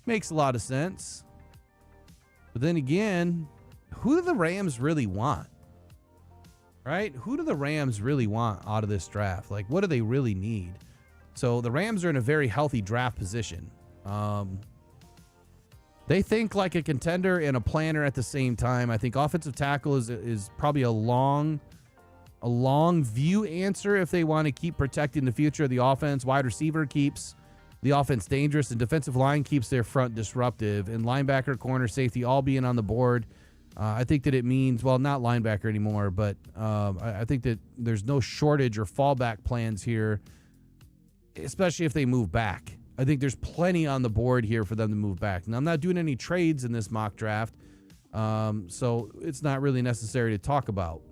makes a lot of sense. But then again, who do the Rams really want? Right? Who do the Rams really want out of this draft? Like, what do they really need? So the Rams are in a very healthy draft position. They think like a contender and a planner at the same time. I think offensive tackle is probably a long view answer if they want to keep protecting the future of the offense. Wide receiver keeps the offense dangerous, and defensive line keeps their front disruptive. And linebacker, corner, safety all being on the board. I think that it means, well, not linebacker anymore, but I think that there's no shortage or fallback plans here, especially if they move back. I think there's plenty on the board here for them to move back. Now, I'm not doing any trades in this mock draft, so it's not really necessary to talk about.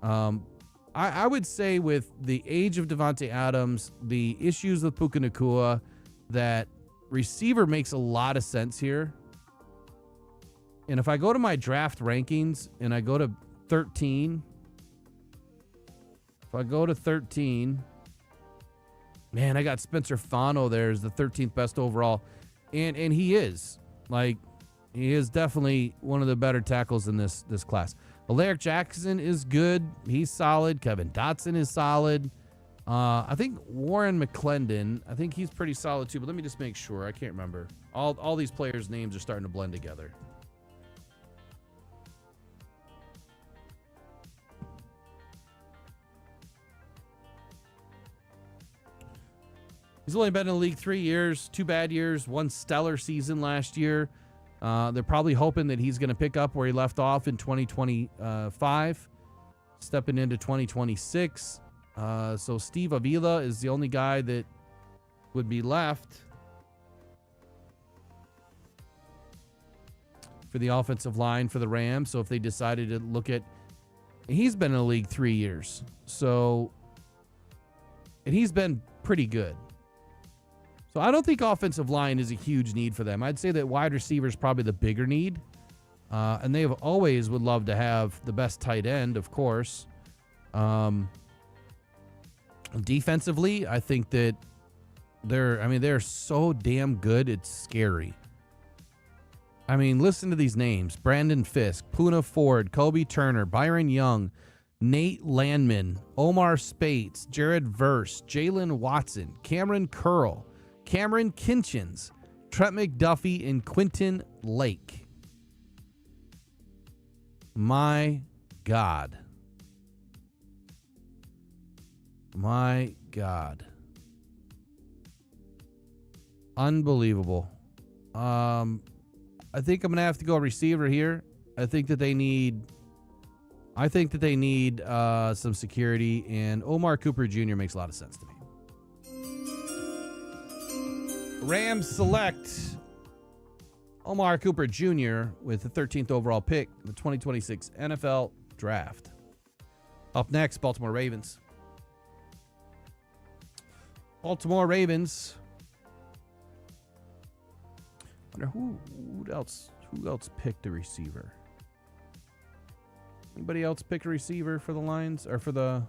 I would say with the age of Devontae Adams, the issues with Puka Nacua, that receiver makes a lot of sense here. And if I go to my draft rankings and I go to 13, man, I got Spencer Fano there as the 13th best overall. And he is. Like, he is definitely one of the better tackles in this class. Alaric Jackson is good. He's solid. Kevin Dotson is solid. I think Warren McClendon, I think he's pretty solid too, but let me just make sure. I can't remember. All these players' names are starting to blend together. He's only been in the league 3 years, 2 bad years, 1 stellar season last year. They're probably hoping that he's going to pick up where he left off in 2025, stepping into 2026. So Steve Avila is the only guy that would be left for the offensive line for the Rams. So if they decided to look at, he's been in the league 3 years. So, and he's been pretty good. So I don't think offensive line is a huge need for them. I'd say that wide receiver is probably the bigger need. And they have always would love to have the best tight end, of course. Defensively, I think that they're so damn good, it's scary. I mean, listen to these names: Brandon Fisk, Puna Ford, Kobe Turner, Byron Young, Nate Landman, Omar Spates, Jared Verse, Jalen Watson, Cameron Curl, Cameron Kinchins, Trent McDuffie, and Quentin Lake. My God. My God. Unbelievable. I think I'm going to have to go receiver here. I think that they need some security, and Omar Cooper Jr. makes a lot of sense to me. Rams select Omar Cooper Jr. with the 13th overall pick in the 2026 NFL Draft. Up next, Baltimore Ravens. Baltimore Ravens Who else picked a receiver? Anybody else pick a receiver for the Lions or for the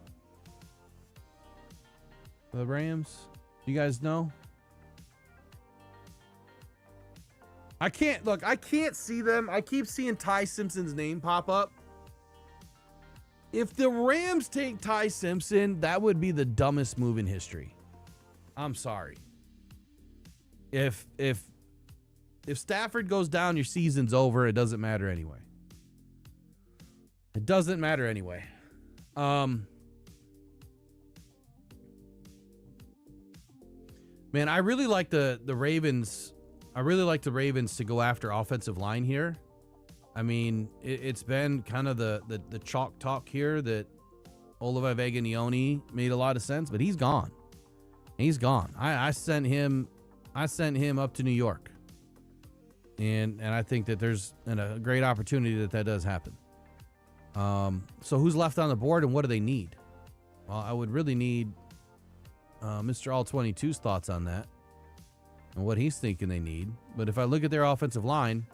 Rams? You guys know? I can't see them. I keep seeing Ty Simpson's name pop up. If the Rams take Ty Simpson, that would be the dumbest move in history. I'm sorry. If Stafford goes down, your season's over. It doesn't matter anyway. It doesn't matter anyway. Man, I really like the Ravens. I really like the Ravens to go after offensive line here. I mean, it's been kind of the chalk talk here that Oliver Vega-Nioni made a lot of sense, but he's gone. He's gone. I sent him up to New York. And I think that there's a great opportunity that does happen. So who's left on the board and what do they need? Well, I would really need Mr. All-22's thoughts on that and what he's thinking they need. But if I look at their offensive line,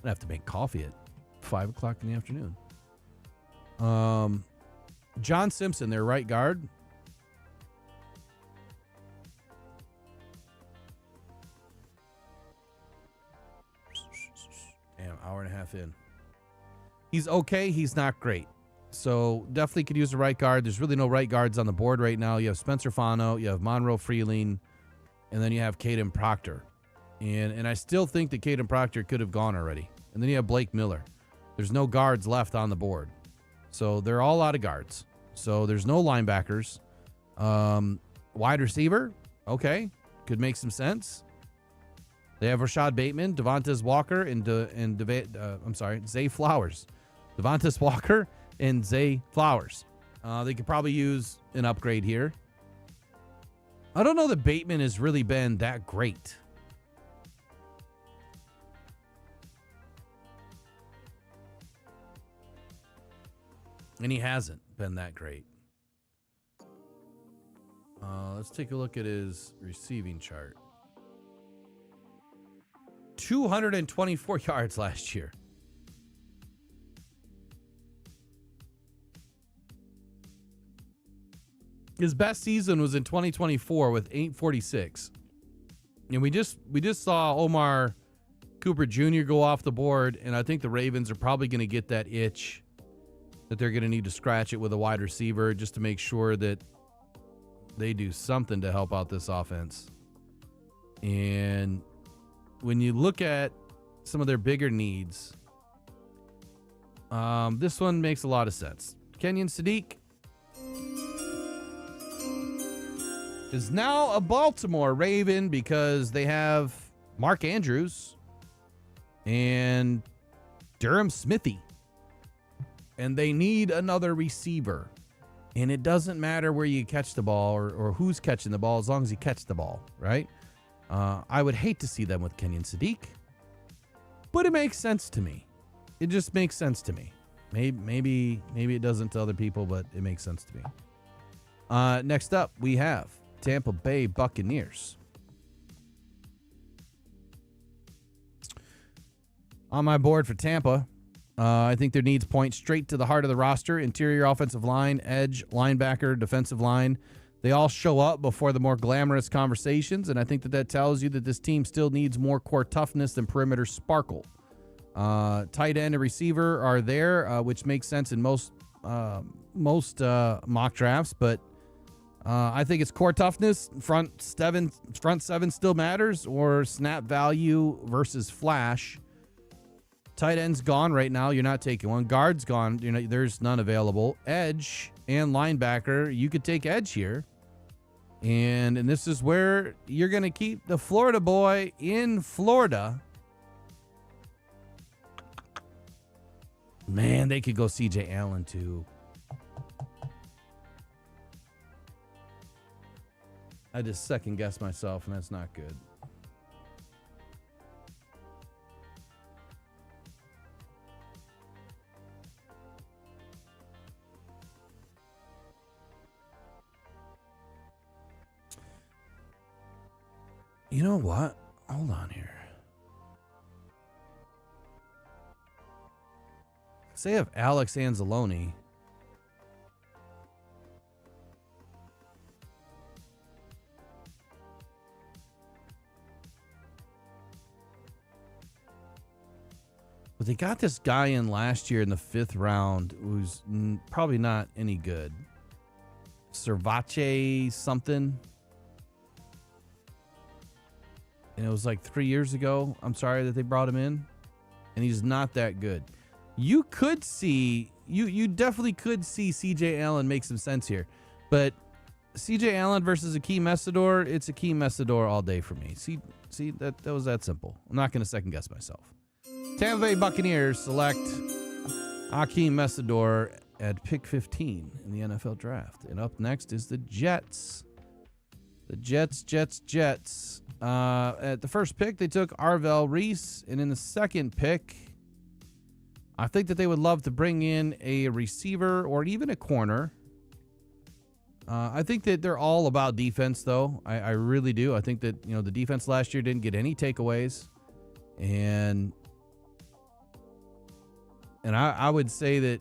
I'd have to make coffee at 5 o'clock in the afternoon. John Simpson, their right guard. Damn, hour and a half in. He's okay. He's not great. So definitely could use a right guard. There's really no right guards on the board right now. You have Spencer Fano, you have Monroe Freeling, and then you have Caden Proctor. And I still think that Caden Proctor could have gone already. And then you have Blake Miller. There's no guards left on the board. So they're all out of guards. So there's no linebackers. Wide receiver, okay, could make some sense. They have Rashad Bateman, Devontae Walker, and Zay Flowers. Devontae Walker and Zay Flowers. They could probably use an upgrade here. I don't know that Bateman has really been that great. And he hasn't been that great. Let's take a look at his receiving chart. 224 yards last year. His best season was in 2024 with 846. And we just saw Omar Cooper Jr. go off the board, and I think the Ravens are probably going to get that itch that they're going to need to scratch it with a wide receiver just to make sure that they do something to help out this offense. And when you look at some of their bigger needs, this one makes a lot of sense. Kenyon Sadiq is now a Baltimore Raven because they have Mark Andrews and Durham Smithy. And they need another receiver. And it doesn't matter where you catch the ball or who's catching the ball as long as you catch the ball, right? I would hate to see them with Kenyon Sadiq. But it makes sense to me. It just makes sense to me. Maybe it doesn't to other people, but it makes sense to me. Next up, we have Tampa Bay Buccaneers. On my board for Tampa, I think their needs point straight to the heart of the roster. Interior offensive line, edge, linebacker, defensive line. They all show up before the more glamorous conversations, and I think that tells you that this team still needs more core toughness than perimeter sparkle. Tight end and receiver are there, which makes sense in most mock drafts, but I think it's core toughness. Front seven still matters, or snap value versus flash. Tight end's gone right now. You're not taking one. Guard's gone. There's none available. Edge and linebacker. You could take edge here. And this is where you're going to keep the Florida boy in Florida. Man, they could go CJ Allen too. I just second guess myself, and that's not good. You know what? Hold on here. Say if Alex Anzalone. But they got this guy in last year in the 5th round who's probably not any good. Cervache something. And it was like 3 years ago. I'm sorry that they brought him in. And he's not that good. You could see, you definitely could see CJ Allen make some sense here. But CJ Allen versus Akeem Messidor, it's Akeem Messidor all day for me. See that was that simple. I'm not going to second guess myself. Tampa Bay Buccaneers select Akeem Messidor at pick 15 in the NFL draft. And up next is the Jets. The Jets. At the first pick, they took Arvell Reese. And in the second pick, I think that they would love to bring in a receiver or even a corner. I think that they're all about defense, though. I really do. I think that, the defense last year didn't get any takeaways. And I would say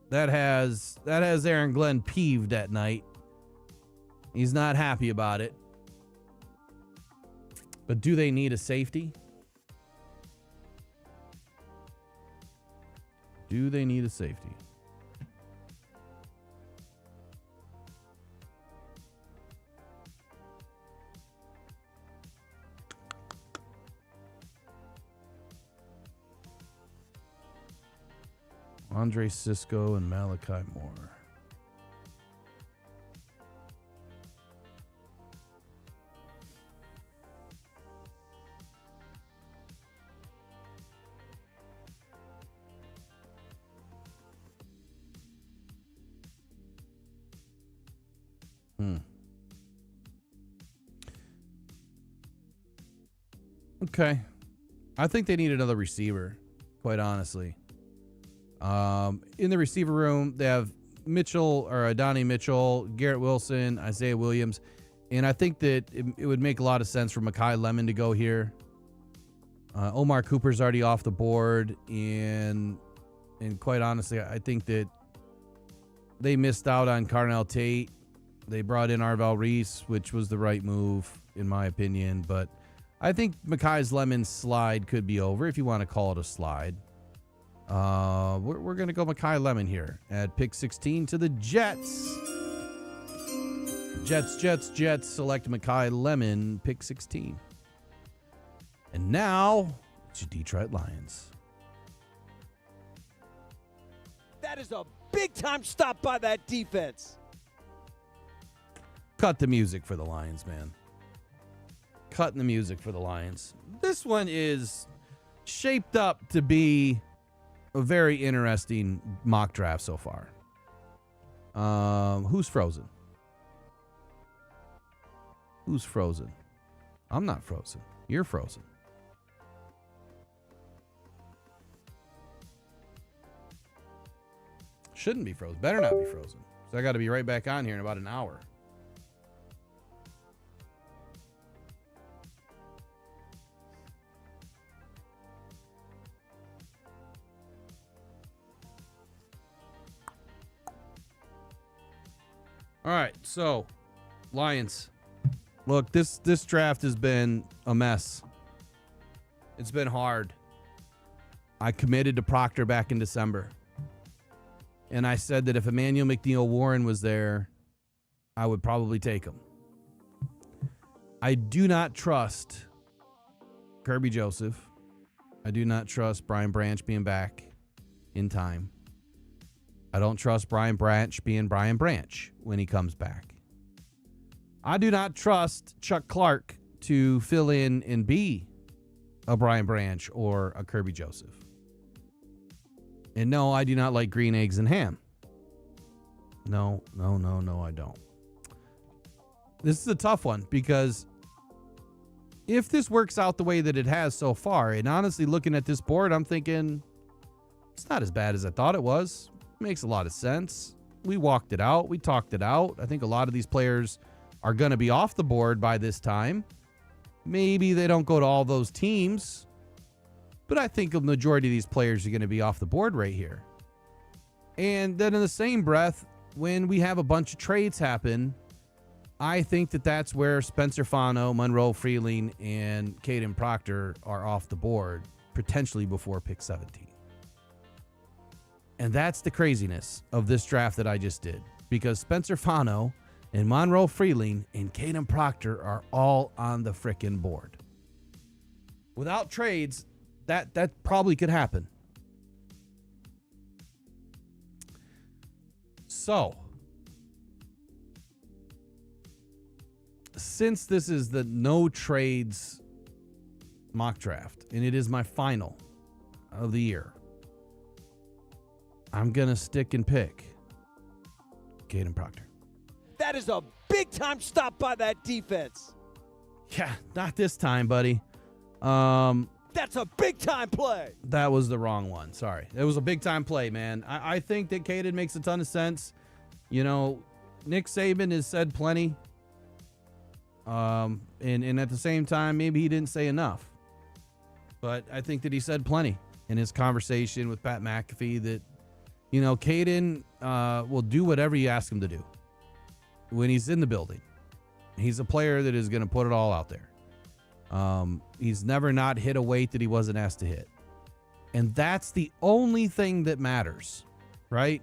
that has Aaron Glenn peeved at night. He's not happy about it. But do they need a safety? Do they need a safety? Andre Sisco and Malachi Moore. Okay. I think they need another receiver, quite honestly. In the receiver room, they have Mitchell or Adonai Mitchell, Garrett Wilson, Isaiah Williams. And I think that it would make a lot of sense for Mekhi Lemon to go here. Omar Cooper's already off the board. And quite honestly, I think that they missed out on Carnell Tate. They brought in Arvell Reese, which was the right move, in my opinion. But I think Mekhi Lemon's slide could be over, if you want to call it a slide. We're going to go Mekhi Lemon here at pick 16 to the Jets. Jets select Mekhi Lemon, pick 16. And now, it's your Detroit Lions. That is a big-time stop by that defense. Cut the music for the Lions, man. Cutting the music for the Lions. This one is shaped up to be a very interesting mock draft so far. Who's frozen? Who's frozen? I'm not frozen. You're frozen. Shouldn't be frozen. Better not be frozen. So I got to be right back on here in about an hour. All right, so Lions. Look, this draft has been a mess. It's been hard. I committed to Proctor back in December. And I said that if Emmanuel McNeil-Warren was there, I would probably take him. I do not trust Kirby Joseph. I do not trust Brian Branch being back in time. I don't trust Brian Branch being Brian Branch when he comes back. I do not trust Chuck Clark to fill in and be a Brian Branch or a Kirby Joseph. And no, I do not like green eggs and ham. No, I don't. This is a tough one because if this works out the way that it has so far, and honestly looking at this board, I'm thinking it's not as bad as I thought it was. Makes a lot of sense. We walked it out. We talked it out. I think a lot of these players are going to be off the board by this time. Maybe they don't go to all those teams, but I think a majority of these players are going to be off the board right here. And then in the same breath, when we have a bunch of trades happen, I think that that's where Spencer Fano, Monroe Freeling, and Caden Proctor are off the board, potentially before pick 17. And that's the craziness of this draft that I just did, because Spencer Fano and Monroe Freeling and Caden Proctor are all on the frickin' board. Without trades, that probably could happen. So, since this is the no trades mock draft, and it is my final of the year, I'm going to stick and pick Caden Proctor. That is a big-time stop by that defense. Yeah, not this time, buddy. That's a big-time play. That was the wrong one. Sorry. It was a big-time play, man. I think that Caden makes a ton of sense. You know, Nick Saban has said plenty. And at the same time, maybe he didn't say enough. But I think that he said plenty in his conversation with Pat McAfee that, you know, Caden will do whatever you ask him to do when he's in the building. He's a player that is going to put it all out there. He's never not hit a weight that he wasn't asked to hit. And that's the only thing that matters, right?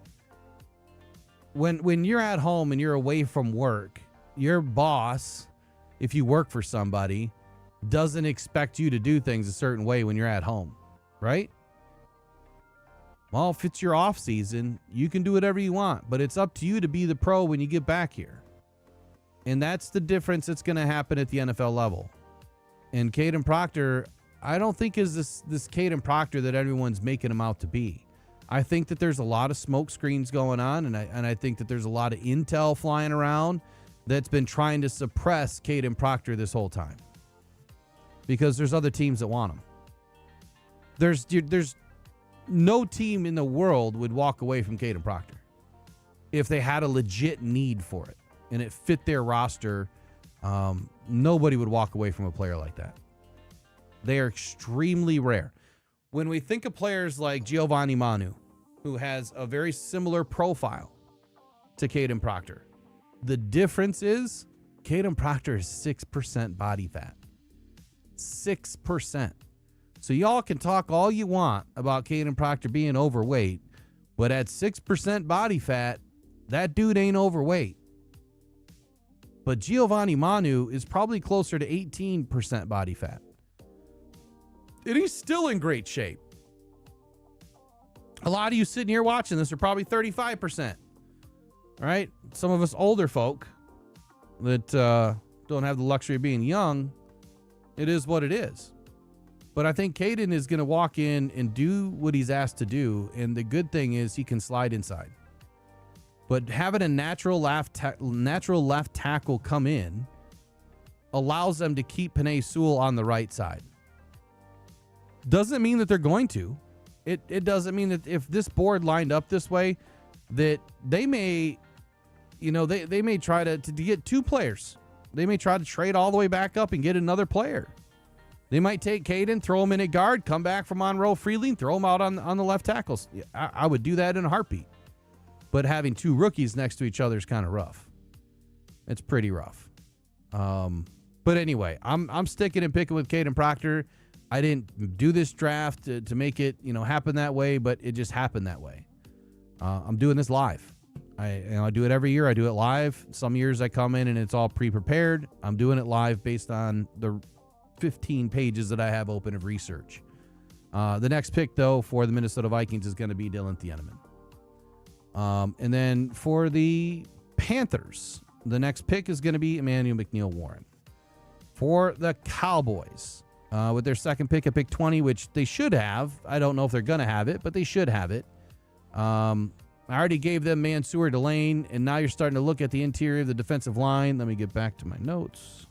When you're at home and you're away from work, your boss, if you work for somebody, doesn't expect you to do things a certain way when you're at home, right? Well, if it's your off season, you can do whatever you want, but it's up to you to be the pro when you get back here. And that's the difference that's going to happen at the NFL level. And Caden Proctor, I don't think is this Caden Proctor that everyone's making him out to be. I think that there's a lot of smoke screens going on, and I think that there's a lot of intel flying around that's been trying to suppress Caden Proctor this whole time. Because there's other teams that want him. There's no team in the world would walk away from Caden Proctor if they had a legit need for it and it fit their roster. Nobody would walk away from a player like that. They are extremely rare. When we think of players like Giovanni Manu, who has a very similar profile to Caden Proctor, the difference is Caden Proctor is 6% body fat. 6%. So y'all can talk all you want about Caden Proctor being overweight, but at 6% body fat, that dude ain't overweight. But Giovanni Manu is probably closer to 18% body fat. And he's still in great shape. A lot of you sitting here watching this are probably 35%. All right? Some of us older folk that don't have the luxury of being young, it is what it is. But I think Caden is going to walk in and do what he's asked to do. And the good thing is he can slide inside. But having a natural left tackle come in allows them to keep Penei Sewell on the right side. Doesn't mean that they're going to. It doesn't mean that if this board lined up this way, that they may, they may try to get two players. They may try to trade all the way back up and get another player. They might take Caden, throw him in at guard, come back from Monroe Freeling, throw him out on the left tackles. I would do that in a heartbeat. But having two rookies next to each other is kind of rough. It's pretty rough. But anyway, I'm sticking and picking with Caden Proctor. I didn't do this draft to make it, happen that way, but it just happened that way. I'm doing this live. I do it every year. I do it live. Some years I come in and it's all pre-prepared. I'm doing it live based on the 15 pages that I have open of research. The next pick, though, for the Minnesota Vikings is going to be Dylan Thieneman. And then for the Panthers, the next pick is going to be Emmanuel McNeil-Warren. For the Cowboys, with their second pick at pick 20, which they should have. I don't know if they're going to have it, but they should have it. I already gave them Mansour Delane, and now you're starting to look at the interior of the defensive line. Let me get back to my notes.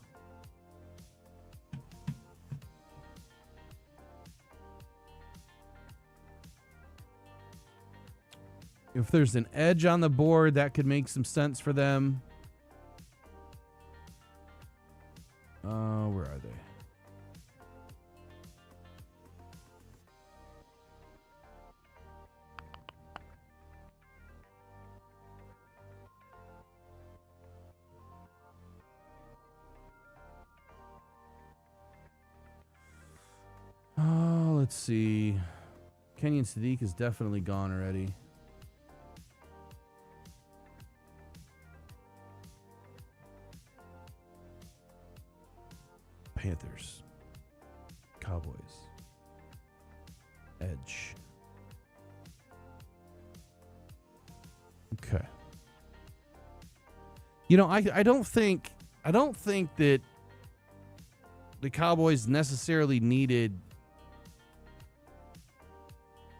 If there's an edge on the board, that could make some sense for them. Where are they? Let's see. Kenyon Sadiq is definitely gone already. Panthers. Cowboys. Edge. Okay. You know, I don't think that the Cowboys necessarily needed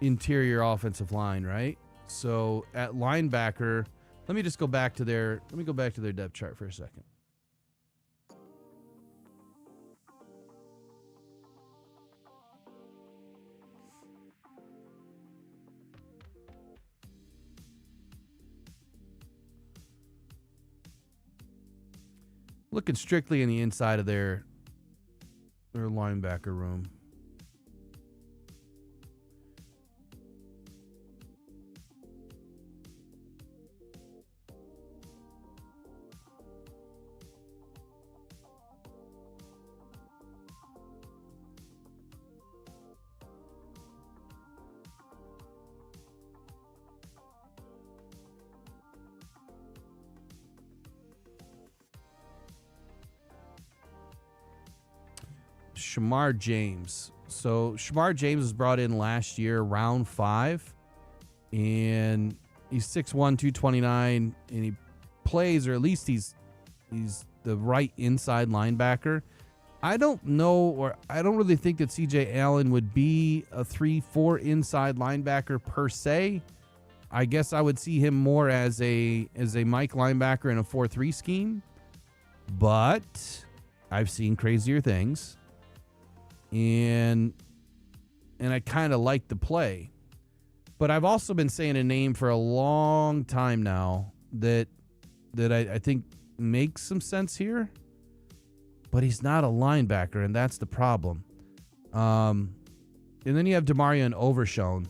interior offensive line, right? So at linebacker, let me go back to their depth chart for a second. Looking strictly in the inside of their linebacker room. Shamar James. So Shamar James was brought in last year, round 5, and he's 6'1", 229, and he plays, or at least he's the right inside linebacker. I don't know, or I don't really think that CJ Allen would be a 3-4 inside linebacker per se. I guess I would see him more as a Mike linebacker in a 4-3 scheme, but I've seen crazier things. And I kind of like the play. But I've also been saying a name for a long time now that I think makes some sense here. But he's not a linebacker, and that's the problem. And then you have Demarion Overshown,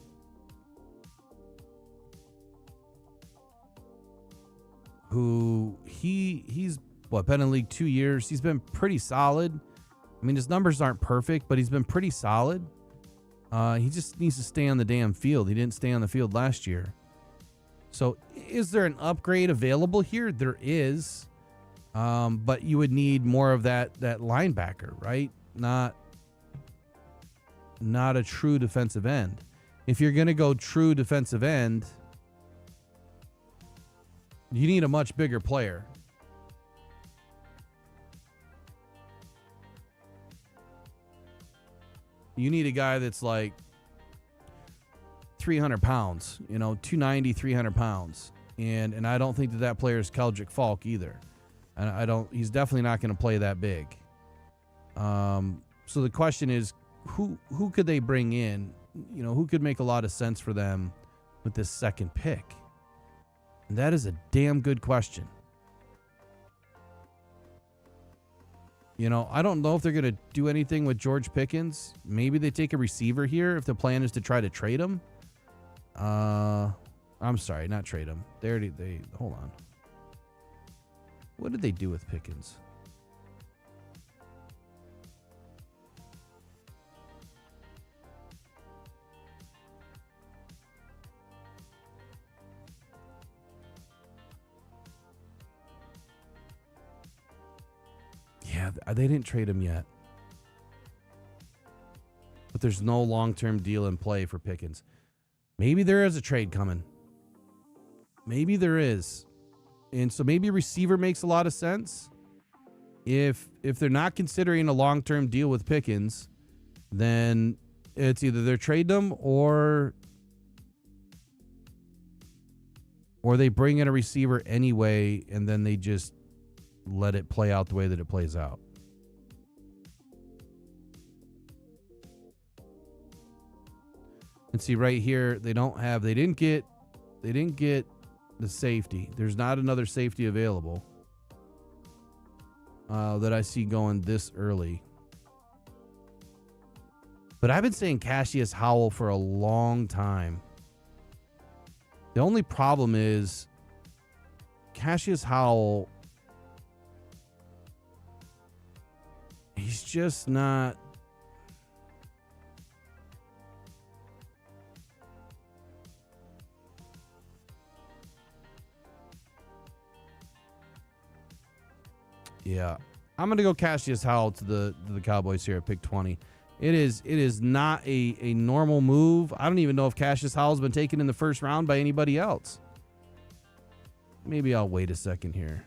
who he's been in the league 2 years. He's been pretty solid. I mean, his numbers aren't perfect, but he's been pretty solid. He just needs to stay on the damn field. He didn't stay on the field last year. So is there an upgrade available here? There is. But you would need more of that linebacker, right? Not a true defensive end. If you're going to go true defensive end, you need a much bigger player. You need a guy that's like 300 pounds, 290, 300 pounds. And I don't think that player is Keldrick Falk either. And he's definitely not going to play that big. So the question is, who could they bring in? Who could make a lot of sense for them with this second pick? And that is a damn good question. I don't know if they're going to do anything with George Pickens. Maybe they take a receiver here if the plan is to try to trade him. I'm sorry, not trade him. They hold on. What did they do with Pickens? Yeah, they didn't trade him yet. But there's no long-term deal in play for Pickens. Maybe there is a trade coming. Maybe there is. And so maybe receiver makes a lot of sense. If they're not considering a long-term deal with Pickens, then it's either they're trading him or they bring in a receiver anyway, and then they just let it play out the way that it plays out. And see right here, they didn't get the safety. There's not another safety available that I see going this early. But I've been saying Cassius Howell for a long time. The only problem is Cassius Howell, he's just not Yeah. I'm going to go Cassius Howell to the Cowboys here at pick 20. It is not a normal move. I don't even know if Cassius Howell's been taken in the first round by anybody else. Maybe I'll wait a second here.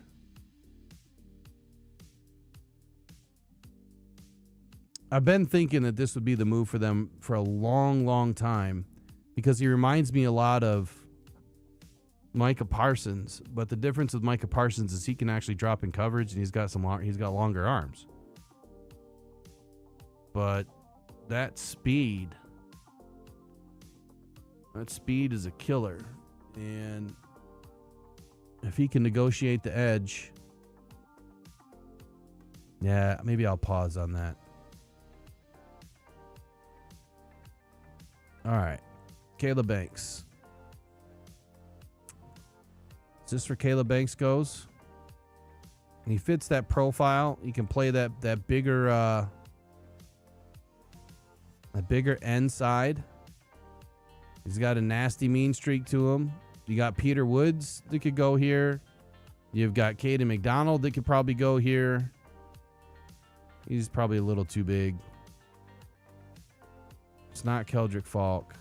I've been thinking that this would be the move for them for a long, long time because he reminds me a lot of Micah Parsons, but the difference with Micah Parsons is he can actually drop in coverage and he's got longer arms. But that speed is a killer, and if he can negotiate the edge, yeah, maybe I'll pause on that. All right, Caleb Banks. Is this where Caleb Banks goes? He fits that profile. He can play that bigger end side. He's got a nasty mean streak to him. You got Peter Woods that could go here. You've got Caden McDonald that could probably go here. He's probably a little too big. It's not Keldrick Falk.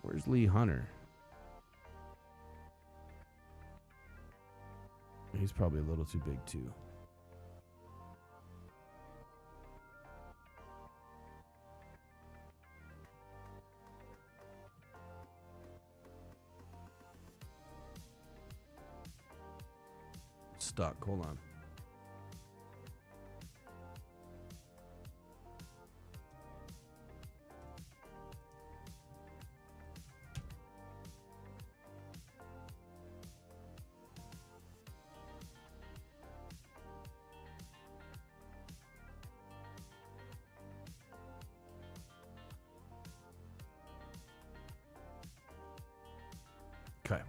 Where's Lee Hunter? He's probably a little too big too. Stuck. Hold on. Okay.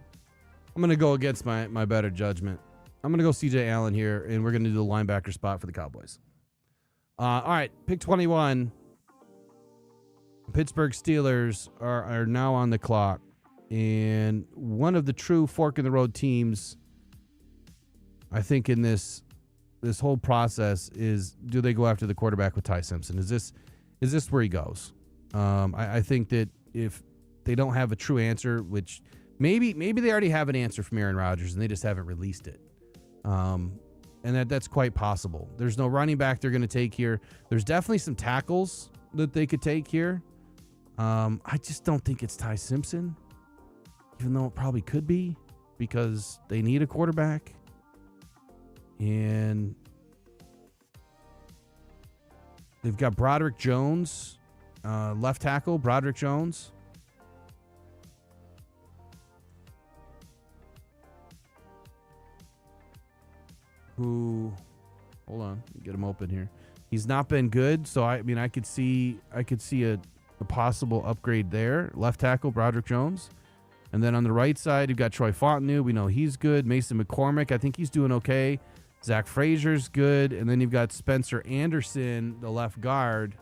I'm going to go against my better judgment. I'm going to go CJ Allen here, and we're going to do the linebacker spot for the Cowboys. All right, pick 21. Pittsburgh Steelers are now on the clock, and one of the true fork-in-the-road teams, I think, in this whole process is, do they go after the quarterback with Ty Simpson? Is this where he goes? I think that if they don't have a true answer, which maybe they already have an answer from Aaron Rodgers, and they just haven't released it. And that's quite possible. There's no running back they're going to take here. There's definitely some tackles that they could take here. I just don't think it's Ty Simpson, even though it probably could be, because they need a quarterback. And they've got Broderick Jones, left tackle, Broderick Jones. Who, hold on, get him open here. He's not been good, so I could see a possible upgrade there. Left tackle Broderick Jones, and then on the right side you've got Troy Fontenot. We know he's good. Mason McCormick, I think he's doing okay. Zach Frazier's good, and then you've got Spencer Anderson, the left guard.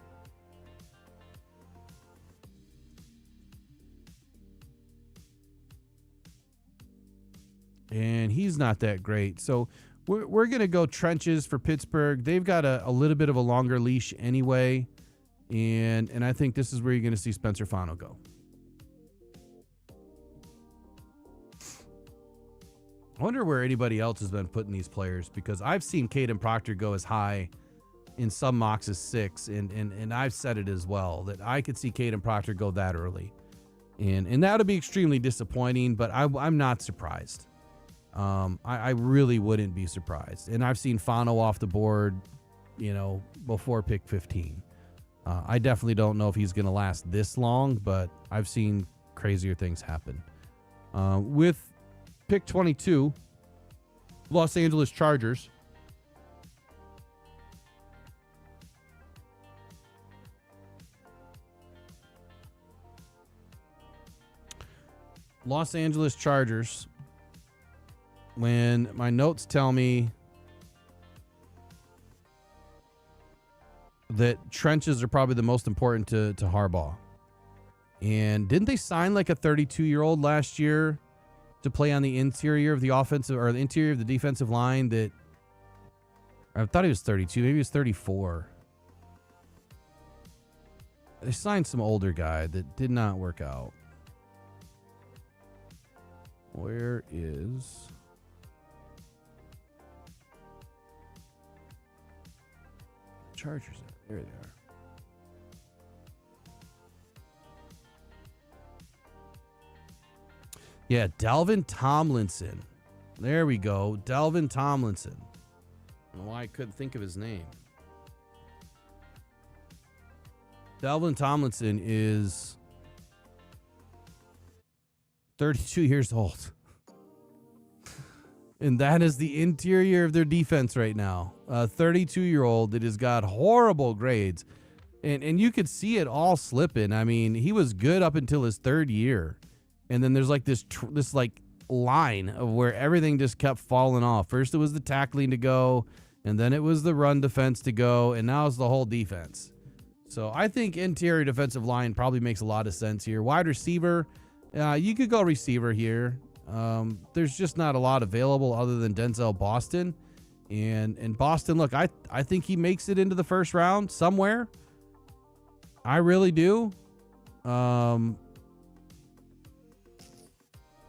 And he's not that great, so we're going to go trenches for Pittsburgh. They've got a little bit of a longer leash anyway, and I think this is where you're going to see Spencer Fano go. I wonder where anybody else has been putting these players, because I've seen Caden Proctor go as high in some mocks as 6, and I've said it as well, that I could see Caden Proctor go that early. And that would be extremely disappointing, but I'm not surprised. I really wouldn't be surprised. And I've seen Fano off the board, before pick 15. I definitely don't know if he's going to last this long, but I've seen crazier things happen. With pick 22, Los Angeles Chargers. Los Angeles Chargers. When my notes tell me that trenches are probably the most important to Harbaugh. And didn't they sign like a 32-year-old last year to play on the interior of the offensive or the interior of the defensive line that I thought he was 32. Maybe he was 34. They signed some older guy that did not work out. Where is... Chargers at? There they are. Yeah, Dalvin Tomlinson. There we go. Dalvin Tomlinson. I don't know why I couldn't think of his name. Dalvin Tomlinson is 32 years old. And that is the interior of their defense right now. A 32-year-old that has got horrible grades. And you could see it all slipping. I mean, he was good up until his third year. And then there's like this like line of where everything just kept falling off. First it was the tackling to go, and then it was the run defense to go, and now it's the whole defense. So I think interior defensive line probably makes a lot of sense here. Wide receiver, you could go receiver here. There's just not a lot available other than Denzel Boston. And Boston, look, I think he makes it into the first round somewhere. I really do.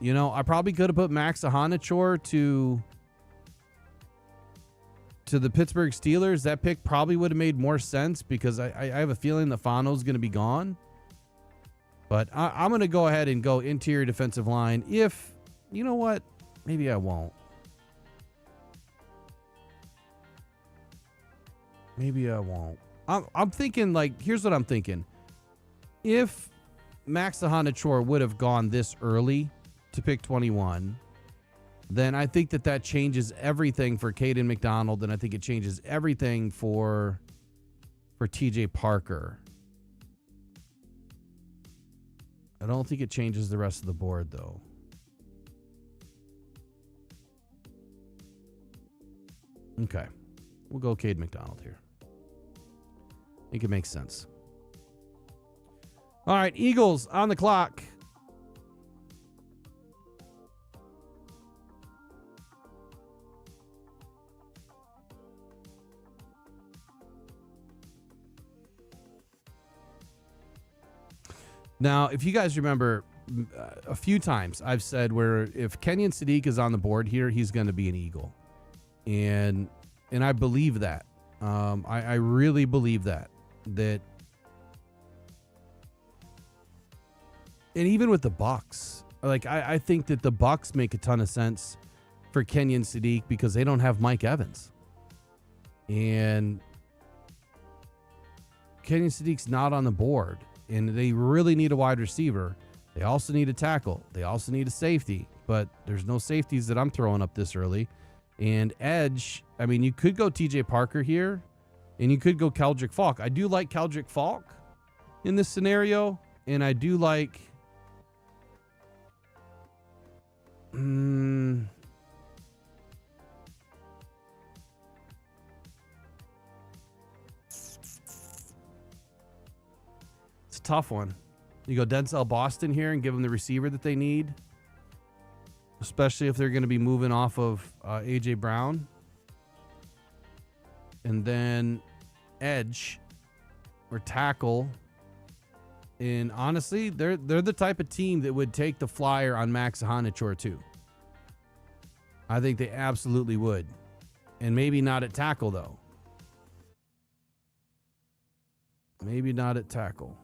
You know, I probably could have put Max Ahanichor to the Pittsburgh Steelers. That pick probably would have made more sense because I have a feeling that Fano's going to be gone. But I'm going to go ahead and go interior defensive line. If, you know what, maybe I won't. Maybe I won't. I'm thinking, like, here's what I'm thinking. If Max Ahanichor would have gone this early to pick 21, then I think that changes everything for Caden McDonald, and I think it changes everything for TJ Parker. I don't think it changes the rest of the board, though. Okay. We'll go Cade McDonald here. I think it makes sense. All right, Eagles on the clock. Now, if you guys remember, a few times I've said where if Kenyon Sadiq is on the board here, he's going to be an Eagle. And I believe that. I really believe that. And even with the Bucs, like I think that the Bucs make a ton of sense for Kenyon Sadiq because they don't have Mike Evans. And Kenyon Sadiq's not on the board. And they really need a wide receiver. They also need a tackle. They also need a safety. But there's no safeties that I'm throwing up this early. And edge, I mean, you could go TJ Parker here. And you could go Keldrick Falk. I do like Keldrick Falk in this scenario. And I do like... It's a tough one. You go Denzel Boston here and give them the receiver that they need. Especially if they're going to be moving off of A.J. Brown. And then edge or tackle. And honestly, they're the type of team that would take the flyer on Max Ahanichor too. I think they absolutely would. And maybe not at tackle, though. Maybe not at tackle.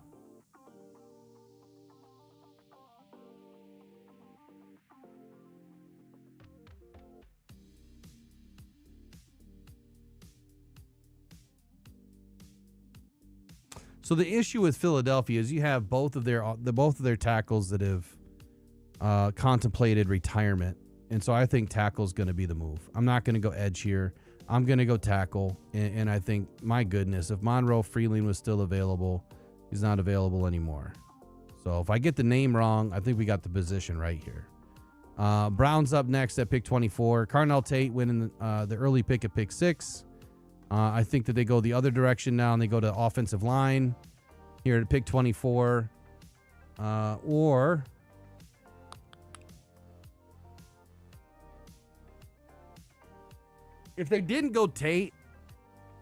So the issue with Philadelphia is you have both of their tackles that have contemplated retirement, and so I think tackle's going to be the move. I'm not going to go edge here. I'm going to go tackle, and I think, my goodness, if Monroe Freeling was still available, he's not available anymore. So if I get the name wrong, I think we got the position right here. Browns up next at pick 24. Carnell Tate winning the early pick at pick 6. I think that they go the other direction now, and they go to offensive line here at pick 24. Or if they didn't go Tate,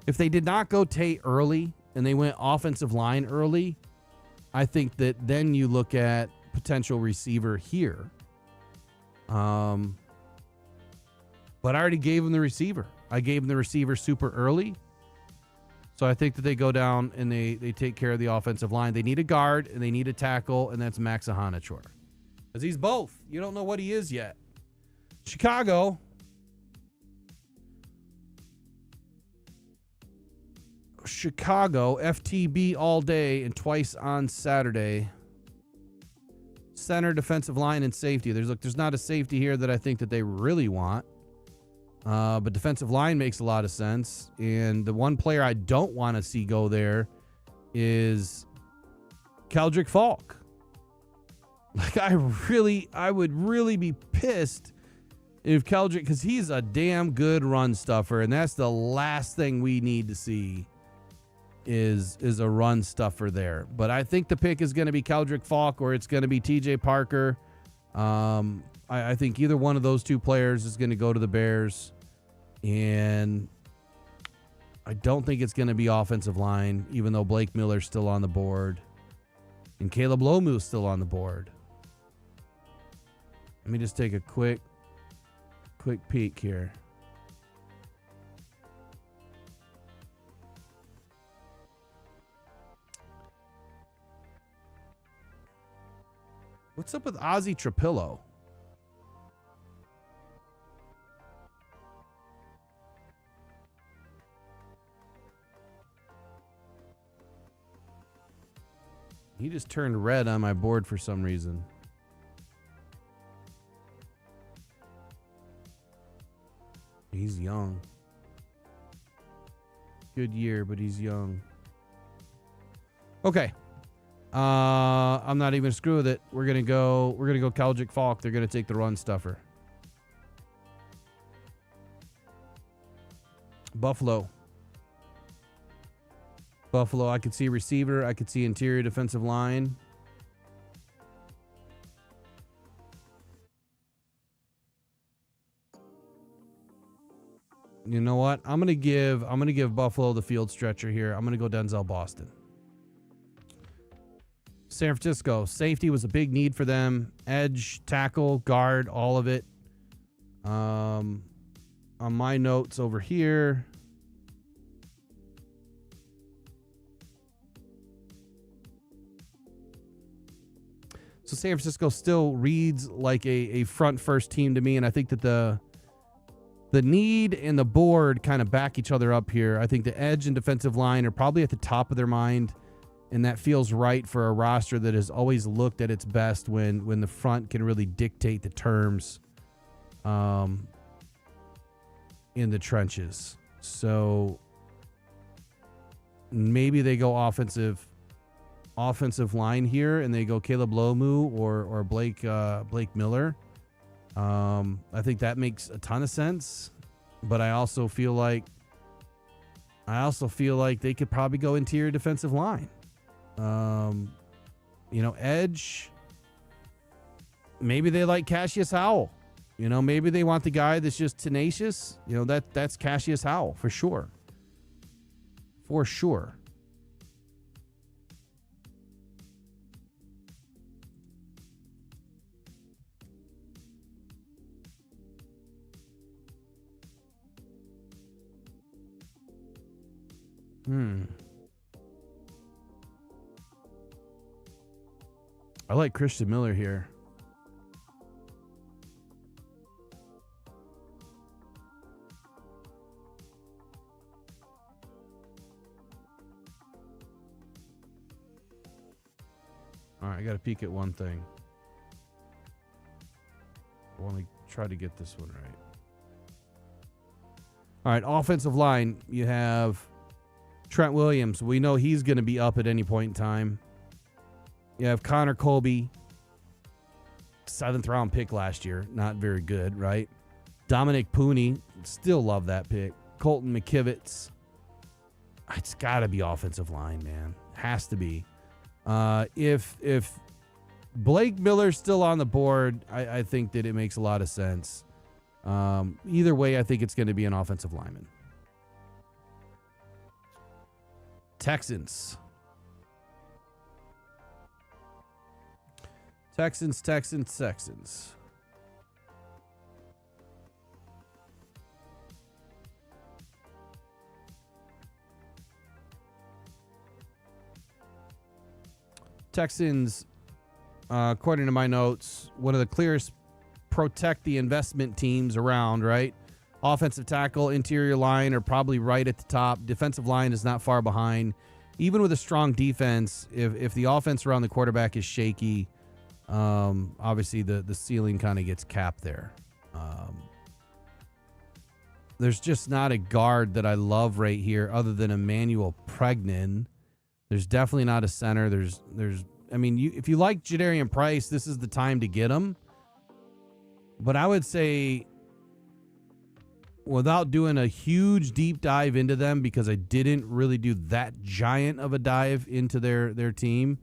If they did not go Tate early and they went offensive line early, I think that then you look at potential receiver here. But I already gave him the receiver. I gave him the receiver super early. So I think that they go down and they take care of the offensive line. They need a guard and they need a tackle, and that's Max Ahanachor. Because he's both. You don't know what he is yet. Chicago. FTB all day and twice on Saturday. Center, defensive line, and safety. There's not a safety here that I think that they really want. But defensive line makes a lot of sense. And the one player I don't want to see go there is Keldrick Falk. Like, I would really be pissed if Keldrick, because he's a damn good run stuffer, and that's the last thing we need to see is a run stuffer there. But I think the pick is going to be Keldrick Falk or it's going to be TJ Parker. I think either one of those two players is going to go to the Bears, and I don't think it's going to be offensive line, even though Blake Miller's still on the board and Caleb Lomu's still on the board. Let me just take a quick peek here. What's up with Ozzie Trapillo? He just turned red on my board for some reason. He's young. Good year, but he's young. Okay. I'm not even screw with it. We're gonna go Keldrick Falk. They're gonna take the run stuffer. Buffalo. I could see receiver. I could see interior defensive line. You know what? I'm gonna give Buffalo the field stretcher here. I'm gonna go Denzel Boston. San Francisco, safety was a big need for them. Edge, tackle, guard, all of it. On my notes over here, so San Francisco still reads like a front first team to me, and I think that the need and the board kind of back each other up here. I think the edge and defensive line are probably at the top of their mind. And that feels right for a roster that has always looked at its best when the front can really dictate the terms in the trenches. So maybe they go offensive line here and they go Caleb Lomu or Blake Miller. I think that makes a ton of sense. But I also feel like they could probably go interior defensive line. Edge, maybe they like Cassius Howell. Maybe they want the guy that's just tenacious. That's Cassius Howell for sure. For sure. I like Christian Miller here. All right, I got to peek at one thing. I want to try to get this one right. All right, offensive line, you have Trent Williams. We know he's going to be up at any point in time. You have Connor Colby, 7th round pick last year. Not very good, right? Dominic Pooney, still love that pick. Colton McKivitz. It's got to be offensive line, man. Has to be. If Blake Miller's still on the board, I think that it makes a lot of sense. Either way, I think it's going to be an offensive lineman. Texans. Texans. Texans, according to my notes, one of the clearest protect the investment teams around, right? Offensive tackle, interior line are probably right at the top. Defensive line is not far behind. Even with a strong defense, if the offense around the quarterback is shaky, obviously the ceiling kind of gets capped there. There's just not a guard that I love right here other than Emmanuel Pregnan. There's definitely not a center. I mean, if you like Jadarian Price, this is the time to get him. But I would say, without doing a huge deep dive into them, because I didn't really do that giant of a dive into their team,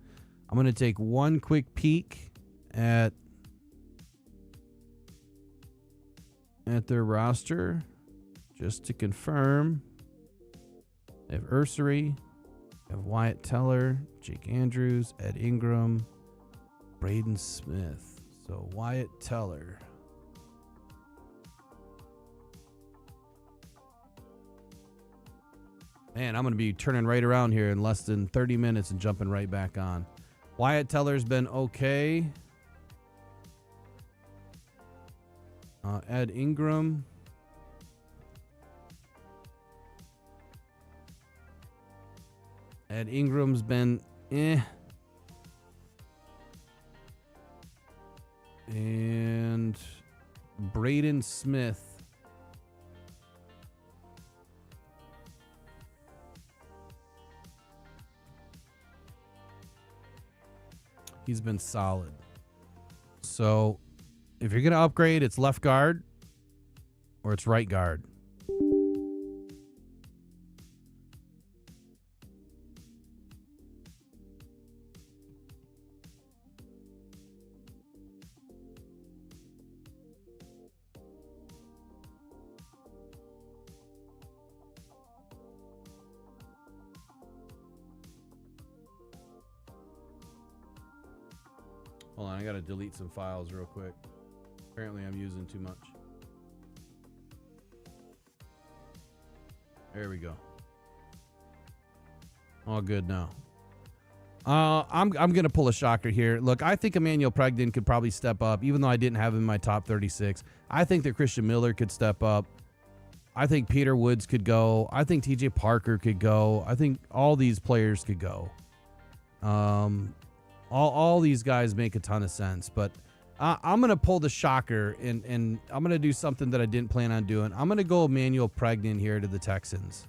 I'm going to take one quick peek at their roster just to confirm. They have Ursery, they have Wyatt Teller, Jake Andrews, Ed Ingram, Braden Smith. So Wyatt Teller. Man, I'm going to be turning right around here in less than 30 minutes and jumping right back on. Wyatt Teller's been okay. Ed Ingram. Ed Ingram's been And Braden Smith. He's been solid. So if you're going to upgrade, it's left guard or it's right guard. Hold on, I gotta delete some files real quick. Apparently I'm using too much. There we go. All good now. I'm gonna pull a shocker here. Look, I think Emmanuel Pregnan could probably step up, even though I didn't have him in my top 36. I think that Christian Miller could step up. I think Peter Woods could go. I think TJ Parker could go. I think all these players could go. All these guys make a ton of sense, but I'm going to pull the shocker, and I'm going to do something that I didn't plan on doing. I'm going to go Emmanuel Pregnan here to the Texans.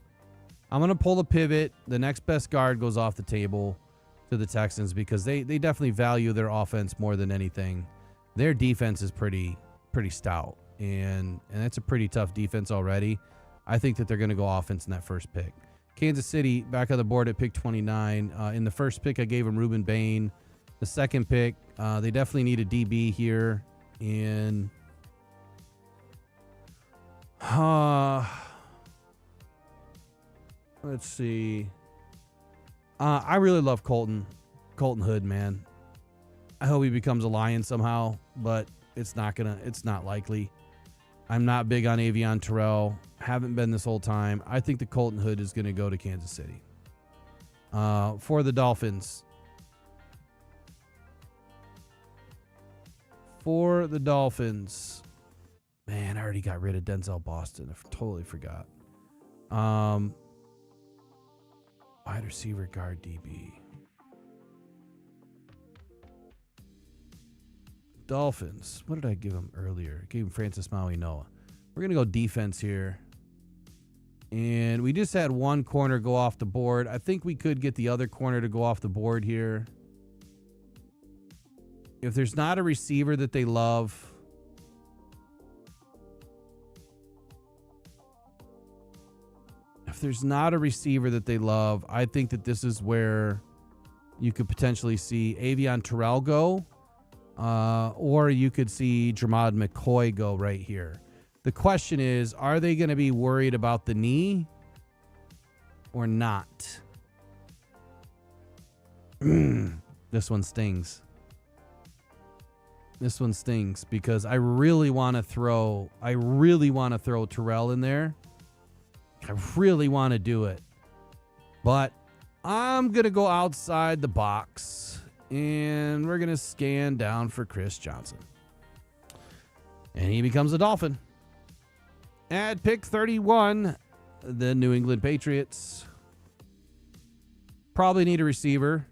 I'm going to pull the pivot. The next best guard goes off the table to the Texans because they definitely value their offense more than anything. Their defense is pretty stout, and that's a pretty tough defense already. I think that they're going to go offense in that first pick. Kansas City back on the board at pick 29. In the first pick, I gave him Ruben Bain. The second pick, they definitely need a DB here. And let's see. I really love Colton Hood, man. I hope he becomes a Lion somehow, but it's not likely. I'm not big on Avion Terrell. Haven't been this whole time. I think the Colton Hood is going to go to Kansas City. For the Dolphins. Man, I already got rid of Denzel Boston. I totally forgot. Wide receiver, guard, DB. Dolphins. What did I give him earlier? I gave him Francis Maui Noah. We're going to go defense here. And we just had one corner go off the board. I think we could get the other corner to go off the board here. If there's not a receiver that they love, I think that this is where you could potentially see Avion Terrell go, or you could see Dramad McCoy go right here. The question is, are they going to be worried about the knee or not? This one stings. This one stings because I really want to throw Terrell in there. I really want to do it. But I'm going to go outside the box and we're going to scan down for Chris Johnson. And he becomes a Dolphin. At pick 31, the New England Patriots probably need a receiver.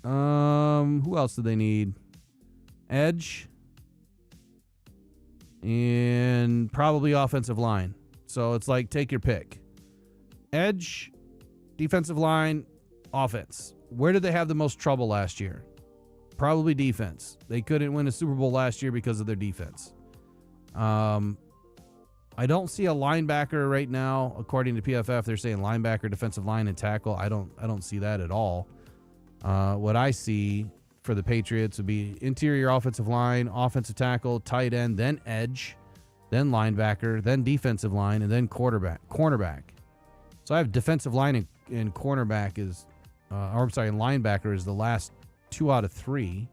Who else do they need? Edge. And probably offensive line. So it's like, take your pick. Edge, defensive line, offense. Where did they have the most trouble last year? Probably defense. They couldn't win a Super Bowl last year because of their defense. I don't see a linebacker right now. According to PFF, they're saying linebacker, defensive line, and tackle. I don't see that at all. What I see for the Patriots would be interior offensive line, offensive tackle, tight end, then edge, then linebacker, then defensive line, and then cornerback. So I have defensive line and cornerback and linebacker is the last 2 out of 3.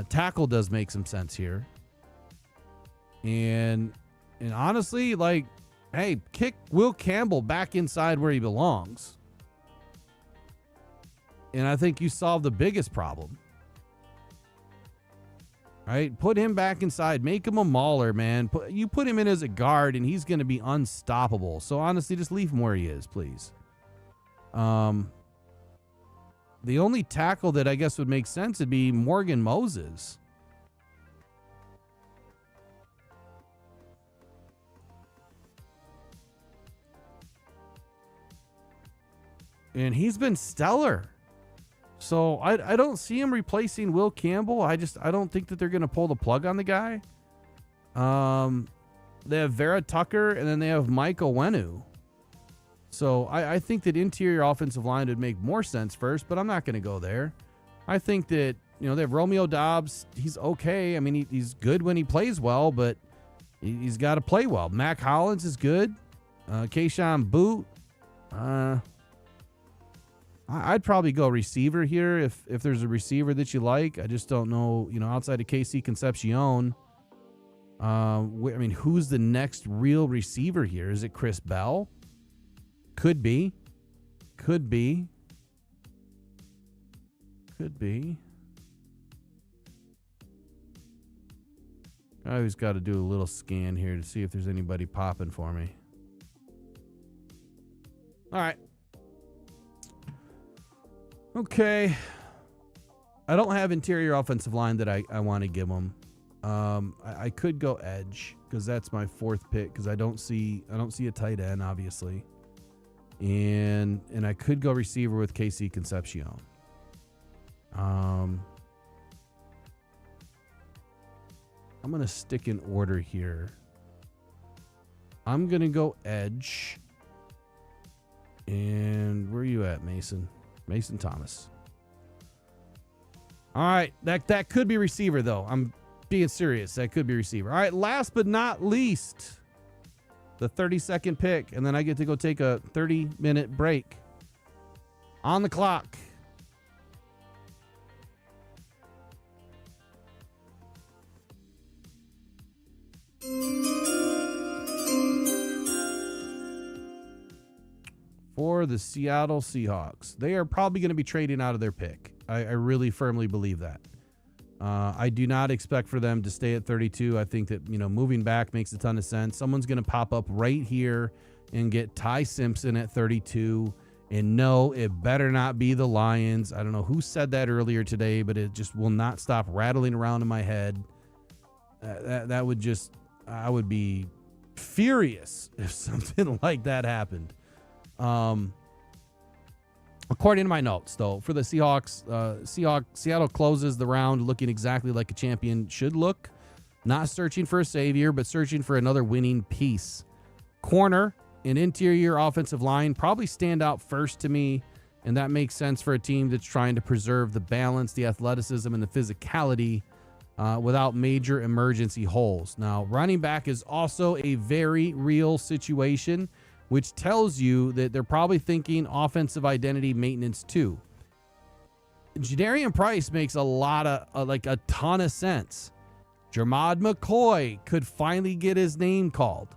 Tackle does make some sense here. And honestly, like, hey, kick Will Campbell back inside where he belongs. And I think you solve the biggest problem. Right? Put him back inside. Make him a mauler, man. You put him in as a guard, and he's going to be unstoppable. So, honestly, just leave him where he is, please. The only tackle that I guess would make sense would be Morgan Moses. And he's been stellar. So I don't see him replacing Will Campbell. I don't think that they're going to pull the plug on the guy. They have Vera Tucker, and then they have Mike Owenu. So I think that interior offensive line would make more sense first, but I'm not going to go there. I think that, they have Romeo Doubs. He's okay. I mean, he's good when he plays well, but he's got to play well. Mac Hollins is good. Keyshawn Boot. I'd probably go receiver here if there's a receiver that you like. I just don't know, outside of KC Concepcion. Who's the next real receiver here? Is it Chris Bell? Could be. I always got to do a little scan here to see if there's anybody popping for me. All right. Okay. I don't have interior offensive line that I want to give them. I could go edge because that's my 4th pick because I don't see a tight end, obviously. And I could go receiver with KC Concepcion. I'm going to stick in order here. I'm going to go edge. And where are you at, Mason? Mason Thomas. All right. That could be receiver, though. I'm being serious. That could be receiver. All right. Last but not least, the 32nd pick. And then I get to go take a 30-minute break. On the clock. For the Seattle Seahawks. They are probably going to be trading out of their pick. I really firmly believe that. I do not expect for them to stay at 32. I think that, moving back makes a ton of sense. Someone's going to pop up right here and get Ty Simpson at 32. And no, it better not be the Lions. I don't know who said that earlier today, but it just will not stop rattling around in my head. That would just, I would be furious if something like that happened. According to my notes, though, for the Seahawks, Seattle closes the round looking exactly like a champion should look. Not searching for a savior, but searching for another winning piece. Corner and interior offensive line probably stand out first to me, and that makes sense for a team that's trying to preserve the balance, the athleticism, and the physicality without major emergency holes. Now, running back is also a very real situation, which tells you that they're probably thinking offensive identity maintenance too. Jadarian Price makes a ton of sense. Jermod McCoy could finally get his name called.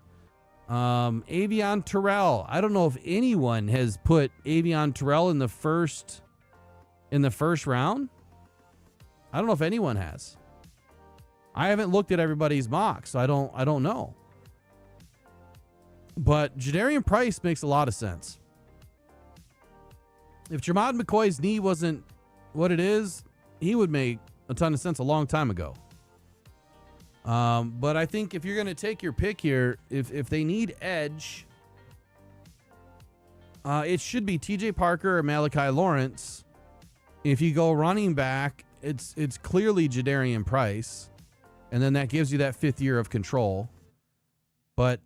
Avion Terrell. I don't know if anyone has put Avion Terrell in the first round. I don't know if anyone has. I haven't looked at everybody's mocks, so I don't know. But Jadarian Price makes a lot of sense. If Jermod McCoy's knee wasn't what it is, he would make a ton of sense a long time ago. But I think if you're going to take your pick here, if they need edge, it should be TJ Parker or Malachi Lawrence. If you go running back, it's clearly Jadarian Price. And then that gives you that 5th year of control. But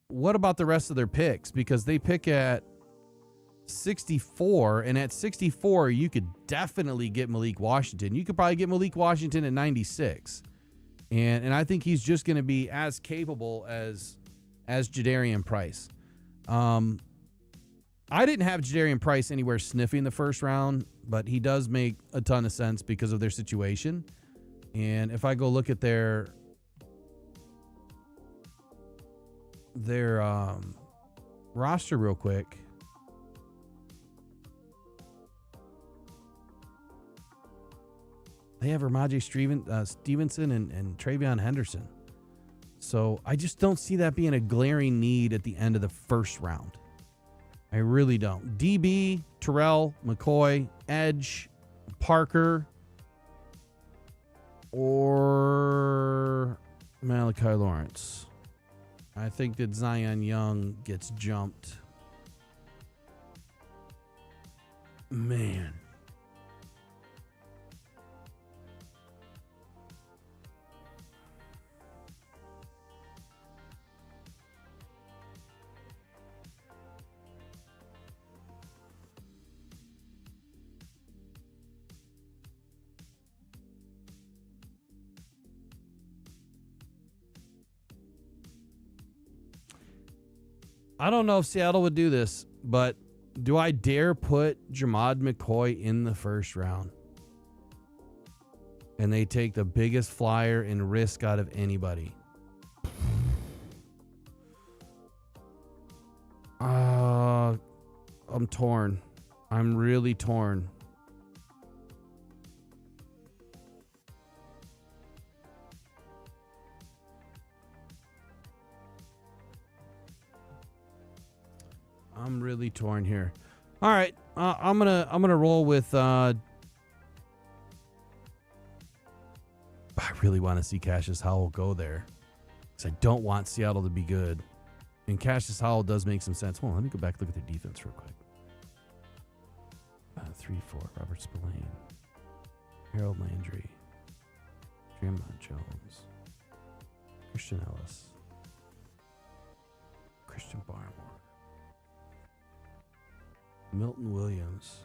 what about the rest of their picks? Because they pick at 64, and at 64, you could definitely get Malik Washington. You could probably get Malik Washington at 96. And I think he's just going to be as capable as Jadarian Price. I didn't have Jadarian Price anywhere sniffing the first round, but he does make a ton of sense because of their situation. And if I go look at their roster real quick, they have Ramondre Stevenson and Travion Henderson. So I just don't see that being a glaring need at the end of the first round. I really don't. DB, Terrell, McCoy, Edge, Parker, or Malachi Lawrence. I think that Zion Young gets jumped. Man. I don't know if Seattle would do this, but do I dare put Jermod McCoy in the first round? And they take the biggest flyer and risk out of anybody. I'm torn. I'm really torn. I'm really torn here. All right, I'm gonna roll with. I really want to see Cassius Howell go there because I don't want Seattle to be good. And Cassius Howell does make some sense. Hold on, let me go back and look at their defense real quick. 3-4. Robert Spillane, Harold Landry, Draymond Jones, Christian Ellis, Christian Barmore, Milton Williams.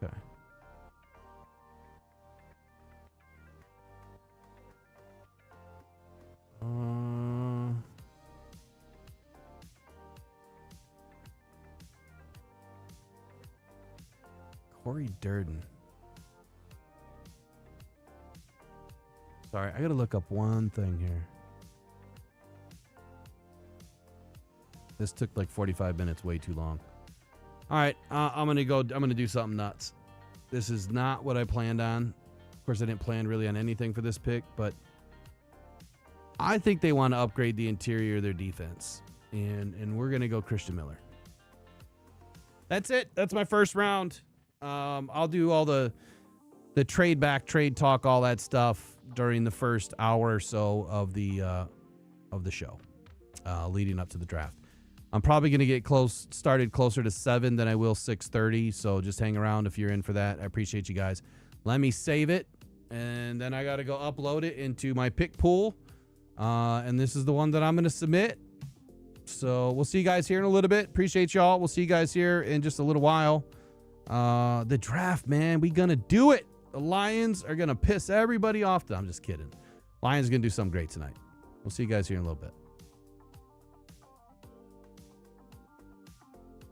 Okay. Corey Durden. Sorry, I gotta look up one thing here. This took like 45 minutes, way too long. All right, I'm gonna do something nuts. This is not what I planned on. Of course, I didn't plan really on anything for this pick, but I think they want to upgrade the interior of their defense, and we're gonna go Christian Miller. That's it. That's my first round. I'll do all the trade back, trade talk, all that stuff during the first hour or so of the show, leading up to the draft. I'm probably going to get started closer to 7 than I will 6:30. So just hang around if you're in for that. I appreciate you guys. Let me save it, and then I got to go upload it into my pick pool. And this is the one that I'm going to submit. So we'll see you guys here in a little bit. Appreciate y'all. We'll see you guys here in just a little while. The draft, man, we gonna do it. The Lions are gonna piss everybody off. I'm just kidding. Lions are gonna do something great tonight. We'll see you guys here in a little bit.